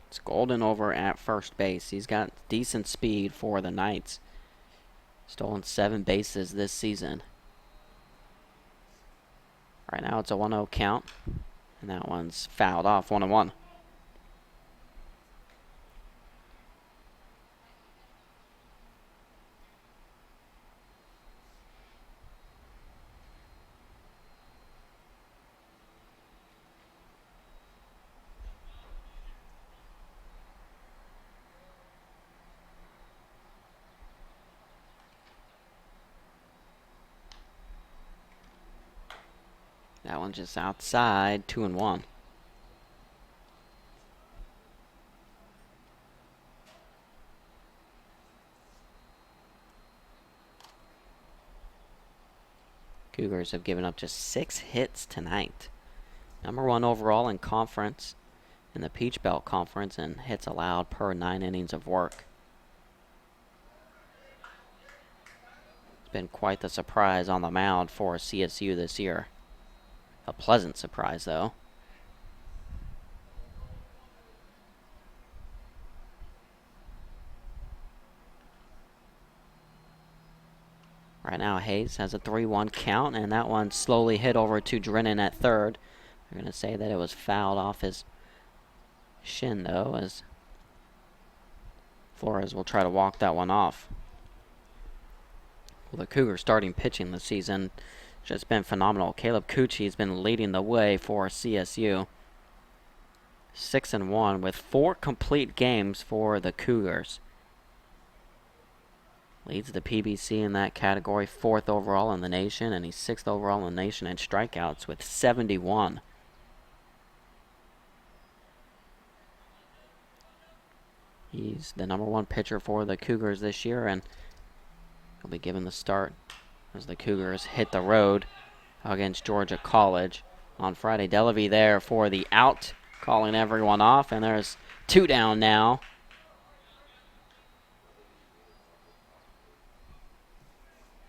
It's Golden over at first base. He's got decent speed for the Knights. Stolen 7 bases this season. Right now it's a 1-0 count, and that one's fouled off, 1-1. That one just outside, 2-1. Cougars have given up just 6 hits tonight. Number 1 overall in conference, in the Peach Belt Conference, in hits allowed per 9 innings of work. It's been quite the surprise on the mound for CSU this year. A pleasant surprise, though. Right now, Hayes has a 3-1 count, and that one slowly hit over to Drennan at third. We're going to say that it was fouled off his shin, though, as Flores will try to walk that one off. Well, the Cougars starting pitching this season just been phenomenal. Caleb Cucci has been leading the way for CSU. 6-1 with 4 complete games for the Cougars. Leads the PBC in that category, 4th overall in the nation, and he's 6th overall in the nation in strikeouts with 71. He's the #1 pitcher for the Cougars this year, and he'll be given the start as the Cougars hit the road against Georgia College on Friday. Delavy there for the out, calling everyone off, and there's 2 down now.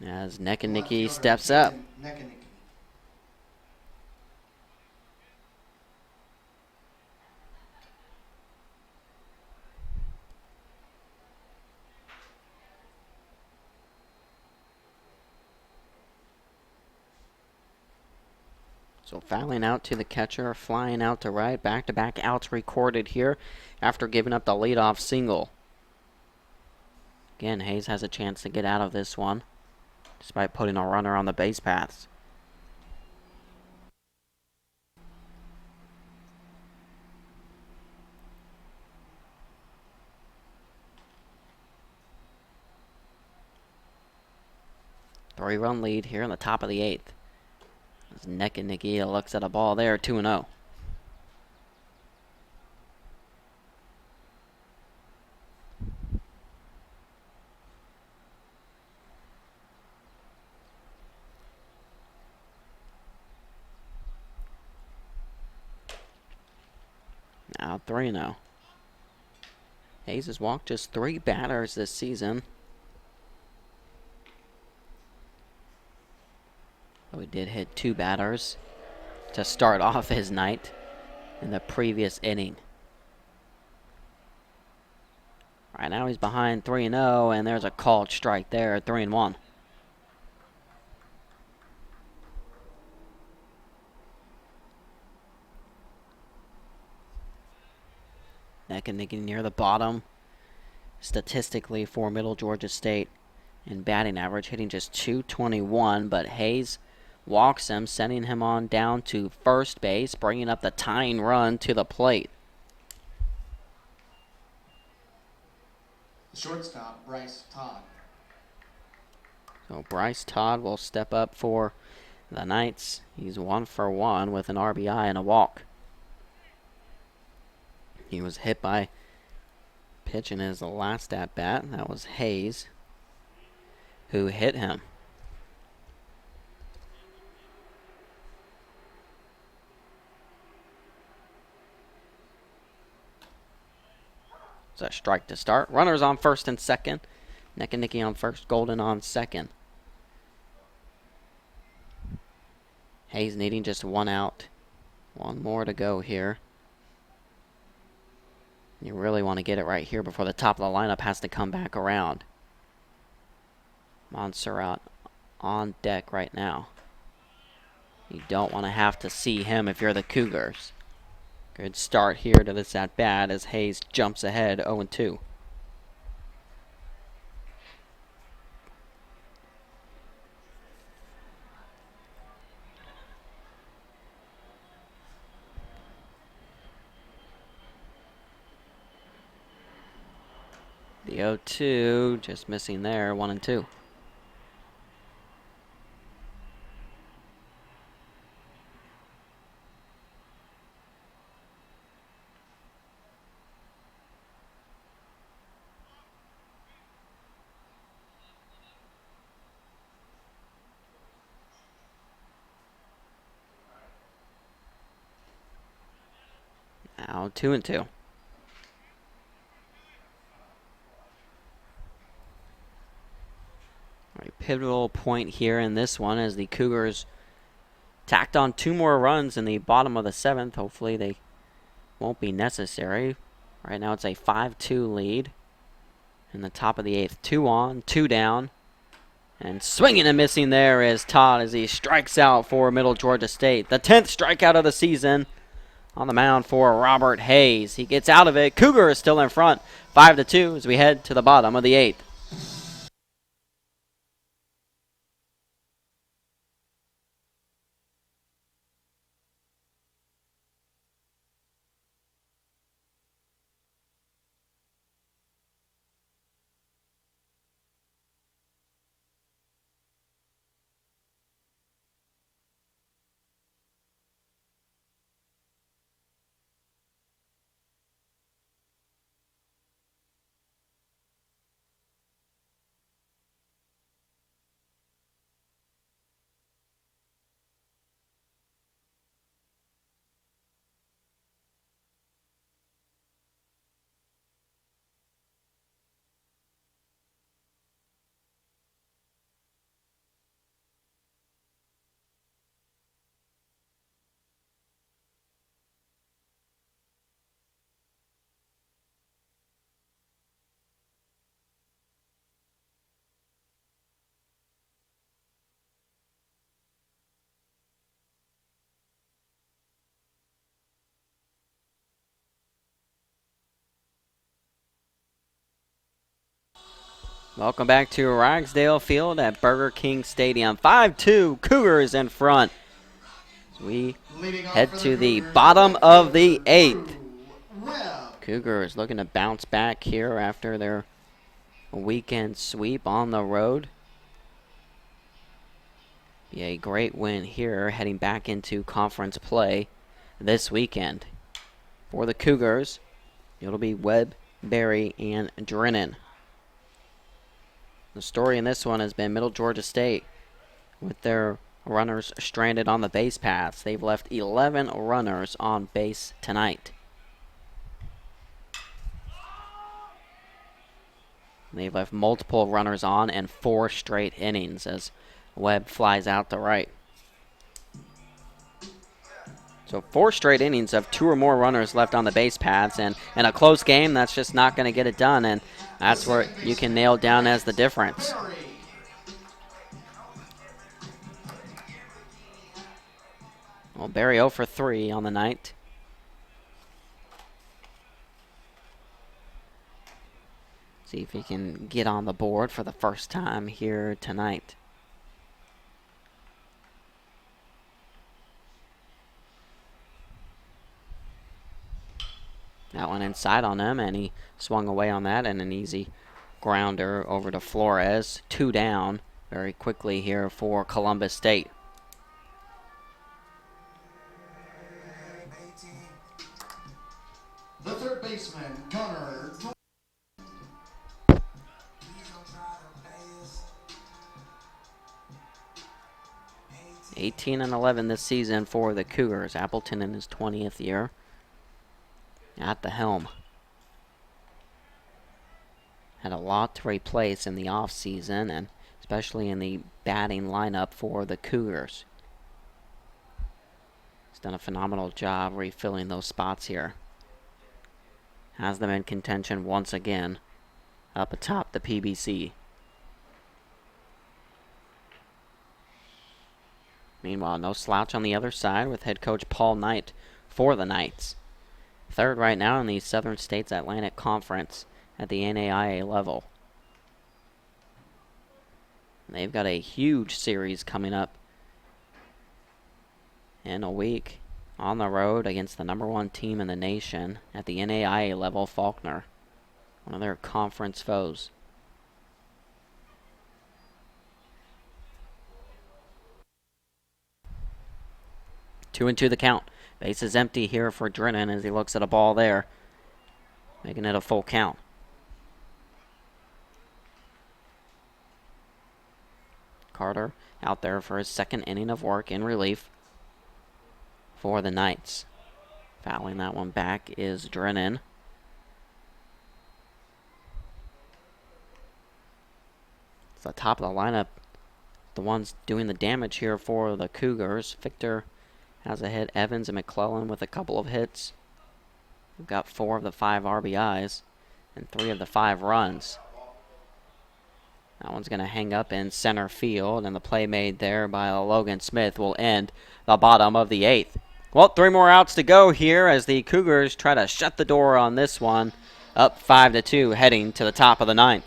As Neckennicki steps up. So fouling out to the catcher, flying out to right, back-to-back outs recorded here after giving up the leadoff single. Again, Hayes has a chance to get out of this one, despite putting a runner on the base paths. Three-run lead here in the top of the 8th. As Neckennicki looks at a ball there, 2-0. Now 3-0. Hayes has walked just 3 batters this season. But he did hit 2 batters to start off his night in the previous inning. Right now he's behind 3-0, and there's a called strike there at 3-1. Neckennicki near the bottom statistically for Middle Georgia State in batting average, hitting just .221, but Hayes walks him, sending him on down to first base, bringing up the tying run to the plate. Shortstop, Bryce Todd. So Bryce Todd will step up for the Knights. He's 1 for 1 with an RBI and a walk. He was hit by pitch in his last at-bat. That was Hayes who hit him. It's a strike to start. Runners on first and second. Neckennicki on first, Golden on second. Hayes needing just 1 out. 1 more to go here. You really want to get it right here before the top of the lineup has to come back around. Montserrat on deck right now. You don't want to have to see him if you're the Cougars. Good start here to this at-bat as Hayes jumps ahead 0-2. The 0-2 just missing there, 1-2. Now 2-2. A pivotal point here in this one as the Cougars tacked on 2 more runs in the bottom of the 7th. Hopefully they won't be necessary. Right now it's a 5-2 lead in the top of the 8th. 2 on, 2 down, And swinging and missing there is Todd as he strikes out for Middle Georgia State. The 10th strikeout of the season on the mound for Robert Hayes. He gets out of it. Cougar is still in front, 5-2 as we head to the bottom of the 8th. Welcome back to Ragsdale Field at Burger King Stadium. 5-2, Cougars in front. We head to the bottom of the 8th. Cougars looking to bounce back here after their weekend sweep on the road. Be a great win here heading back into conference play this weekend. For the Cougars, it'll be Webb, Berry, and Drennan. The story in this one has been Middle Georgia State with their runners stranded on the base paths. They've left 11 runners on base tonight. They've left multiple runners on in 4 straight innings as Webb flies out to right. So 4 straight innings of 2 or more runners left on the base paths, and in a close game, that's just not going to get it done, and that's where you can nail down as the difference. Well, Berry 0 for 3 on the night. See if he can get on the board for the first time here tonight. That one inside on him, and he swung away on that, and an easy grounder over to Flores. 2 down very quickly here for Columbus State. The third baseman, Gunnar. 18-11 this season for the Cougars. Appleton in his 20th year at the helm. Had a lot to replace in the offseason, and especially in the batting lineup for the Cougars. He's done a phenomenal job refilling those spots here. Has them in contention once again up atop the PBC. Meanwhile, no slouch on the other side with head coach Paul Knight for the Knights. 3rd right now in the Southern States Atlantic Conference at the NAIA level. They've got a huge series coming up in a week on the road against the #1 team in the nation at the NAIA level, Faulkner, one of their conference foes. Two and two the count. Base is empty here for Drennan as he looks at a ball there, making it a full count. Carter out there for his 2nd inning of work in relief for the Knights. Fouling that one back is Drennan. It's the top of the lineup. The ones doing the damage here for the Cougars. Victor has a hit. Evans and McClellan with a couple of hits. We've got 4 of the 5 RBIs and 3 of the 5 runs. Now That one's going to hang up in center field, and the play made there by Logan Smith will end the bottom of the 8th. Well, 3 more outs to go here as the Cougars try to shut the door on this one. Up 5-2 heading to the top of the 9th.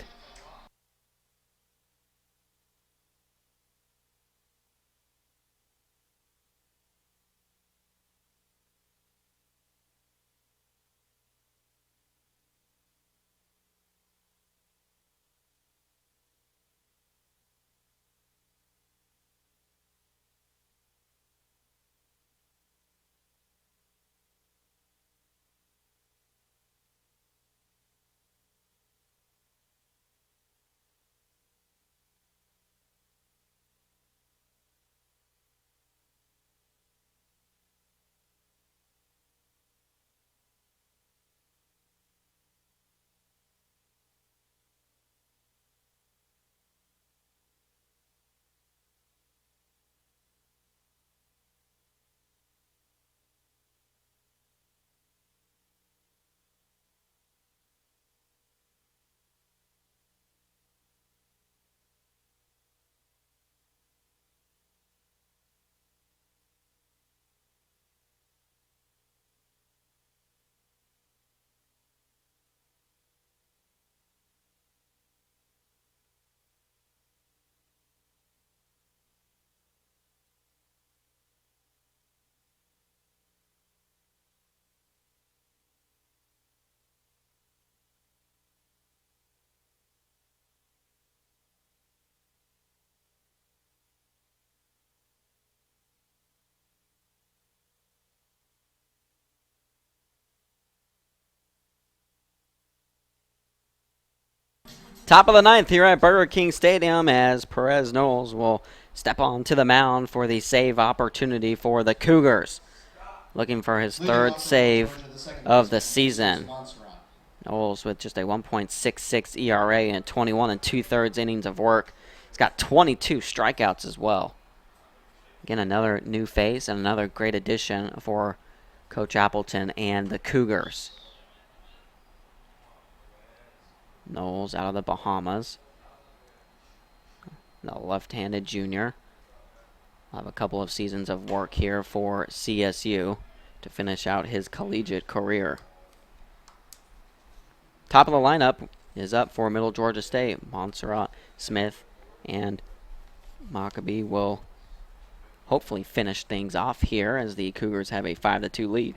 Top of the 9th here at Burger King Stadium as Perez Knowles will step onto the mound for the save opportunity for the Cougars. Looking for his 3rd save of the season. Knowles with just a 1.66 ERA and 21 2/3 innings of work. He's got 22 strikeouts as well. Again, another new face and another great addition for Coach Appleton and the Cougars. Knowles out of the Bahamas. The left-handed junior. Will have a couple of seasons of work here for CSU to finish out his collegiate career. Top of the lineup is up for Middle Georgia State. Montserrat, Smith, and Maccabee will hopefully finish things off here as the Cougars have a 5-2 lead.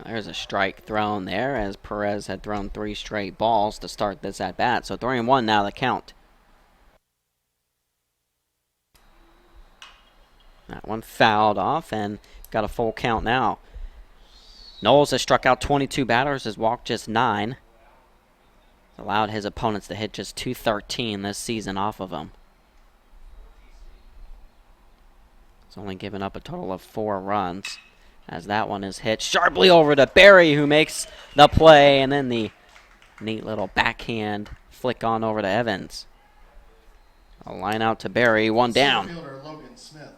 There's a strike thrown there as Perez had thrown 3 straight balls to start this at bat. So 3-1 now the count. That one fouled off and got a full count now. Knowles has struck out 22 batters, has walked just 9. Allowed his opponents to hit just .213 this season off of him. He's only given up a total of 4 runs. As that one is hit sharply over to Barry, who makes the play, and then the neat little backhand flick on over to Evans. A line out to Barry, 1 down. Fielder Logan Smith.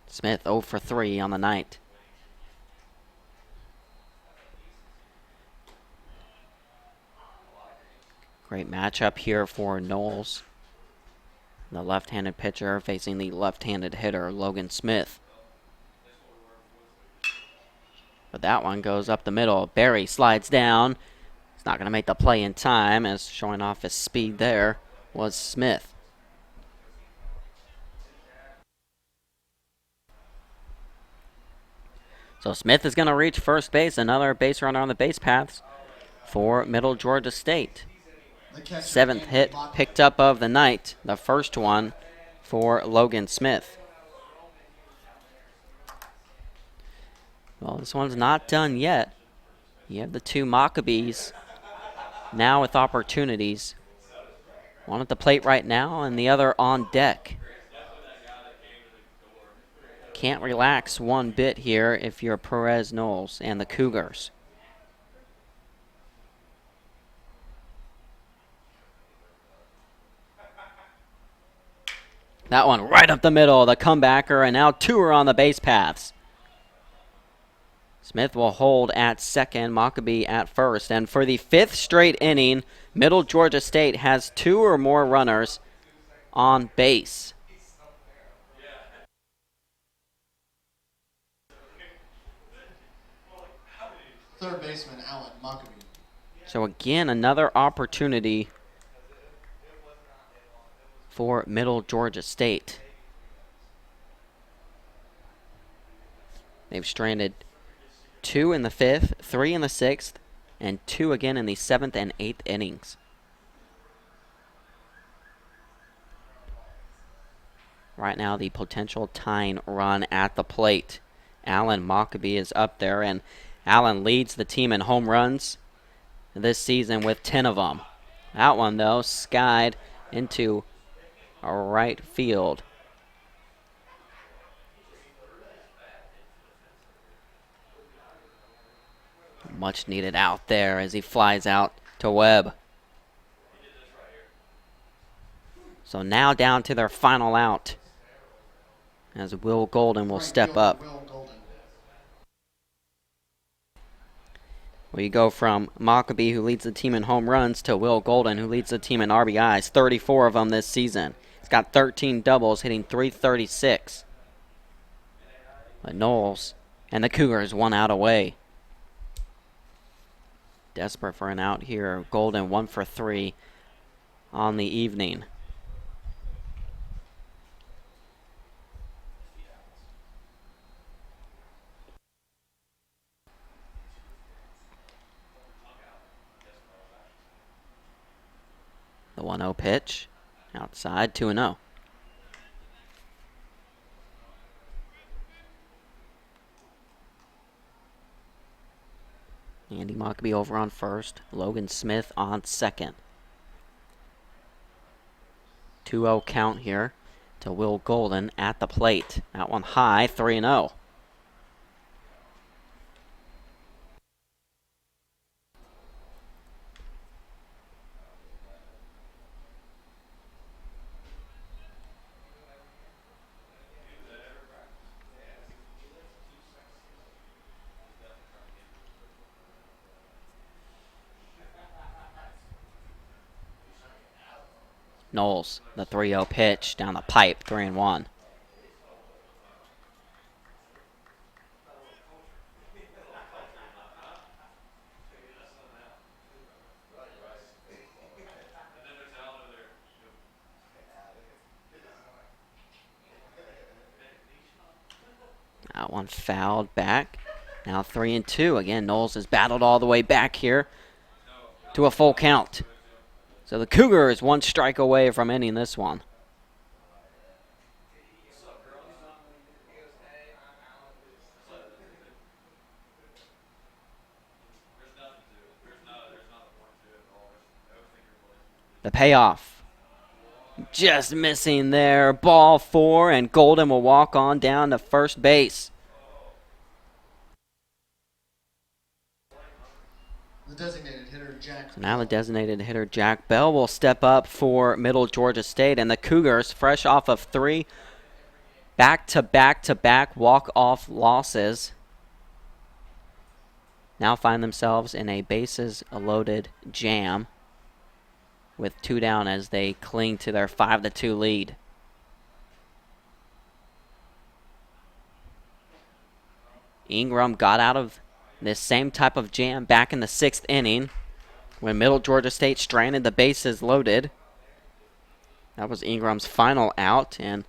Smith 0 for 3 on the night. Great matchup here for Knowles. The left-handed pitcher facing the left-handed hitter, Logan Smith. But that one goes up the middle. Barry slides down. He's not going to make the play in time, as showing off his speed there was Smith. So Smith is going to reach first base. Another base runner on the base paths for Middle Georgia State. 7th hit picked up of the night, the first one for Logan Smith. Well, this one's not done yet. You have the 2 Maccabees now with opportunities. One at the plate right now and the other on deck. Can't relax one bit here if you're Perez Knowles and the Cougars. That one right up the middle, the comebacker, and now two are on the base paths. Smith will hold at second, Maccabee at first. And for the fifth straight inning, Middle Georgia State has two or more runners on base. Third baseman, Allen Maccabee. So again, another opportunity for Middle Georgia State. They've stranded 2 in the 5th, 3 in the 6th, and 2 again in the 7th and 8th innings. Right now, the potential tying run at the plate. Allen Maccabee is up there, and Allen leads the team in home runs this season with 10 of them. That one, though, skied into right field. Much needed out there as he flies out to Webb. So now down to their final out as Will Golden will step up. Well, you go from Maccabee, who leads the team in home runs, to Will Golden, who leads the team in RBIs, 34 of them this season. He's got 13 doubles, hitting .336. But Knowles and the Cougars 1 out away. Desperate for an out here. Golden 1 for 3 on the evening. The 1-0 pitch. Outside, 2-0. Andy Maccabee over on first. Logan Smith on second. 2-0 count here to Will Golden at the plate. That one high, 3-0. Knowles, the 3-0 pitch down the pipe, 3-1. That one fouled back. Now 3-2. Again, Knowles has battled all the way back here to a full count. So the Cougars 1 strike away from ending this one. The payoff. Just missing there. Ball 4, and Golden will walk on down to first base. The designated hitter, Jack. So now the designated hitter, Jack Bell, will step up for Middle Georgia State. And the Cougars, fresh off of 3 back-to-back walk-off losses, now find themselves in a bases-loaded jam with 2 down as they cling to their 5-2 lead. Ingram got out of this same type of jam back in the 6th inning when Middle Georgia State stranded the bases loaded. That was Ingram's final out, and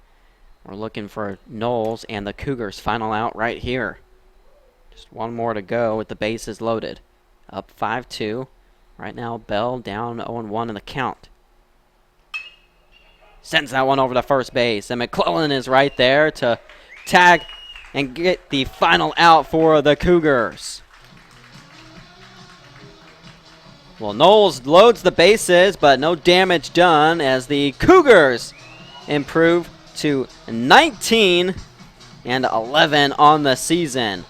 we're looking for Knowles and the Cougars' final out right here. Just 1 more to go with the bases loaded. Up 5-2. Right now, Bell down 0-1 in the count. Sends that one over to first base, and McClellan is right there to tag and get the final out for the Cougars. Well, Knowles loads the bases, but no damage done as the Cougars improve to 19 and 11 on the season.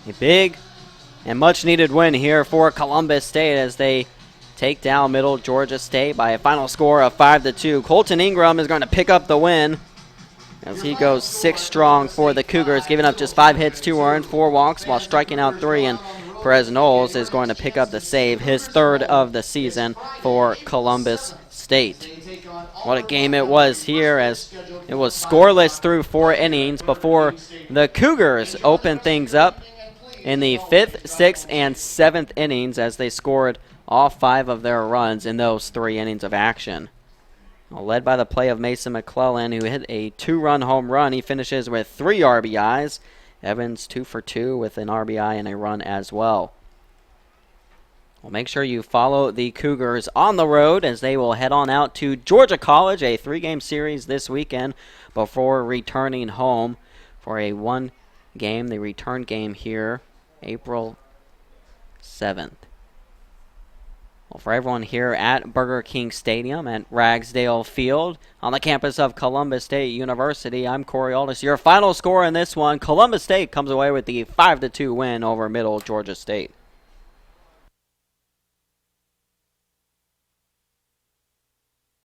A big and much needed win here for Columbus State as they take down Middle Georgia State by a final score of 5-2. Colton Ingram is going to pick up the win as he goes 6 strong for the Cougars, giving up just 5 hits, 2 earned, 4 walks while striking out 3. And Perez Knowles is going to pick up the save, his 3rd of the season for Columbus State. What a game it was here, as it was scoreless through 4 innings before the Cougars opened things up in the 5th, 6th, and 7th innings as they scored all 5 of their runs in those 3 innings of action. Led by the play of Mason McClellan, who hit a 2-run home run. He finishes with 3 RBIs. Evans 2 for 2 with an RBI and a run as well. Well, make sure you follow the Cougars on the road as they will head on out to Georgia College, a 3-game series this weekend before returning home for a 1-game, the return game here, April 7th. Well, for everyone here at Burger King Stadium at Ragsdale Field on the campus of Columbus State University, I'm Corey Aldis. Your final score in this one, Columbus State comes away with the 5-2 win over Middle Georgia State.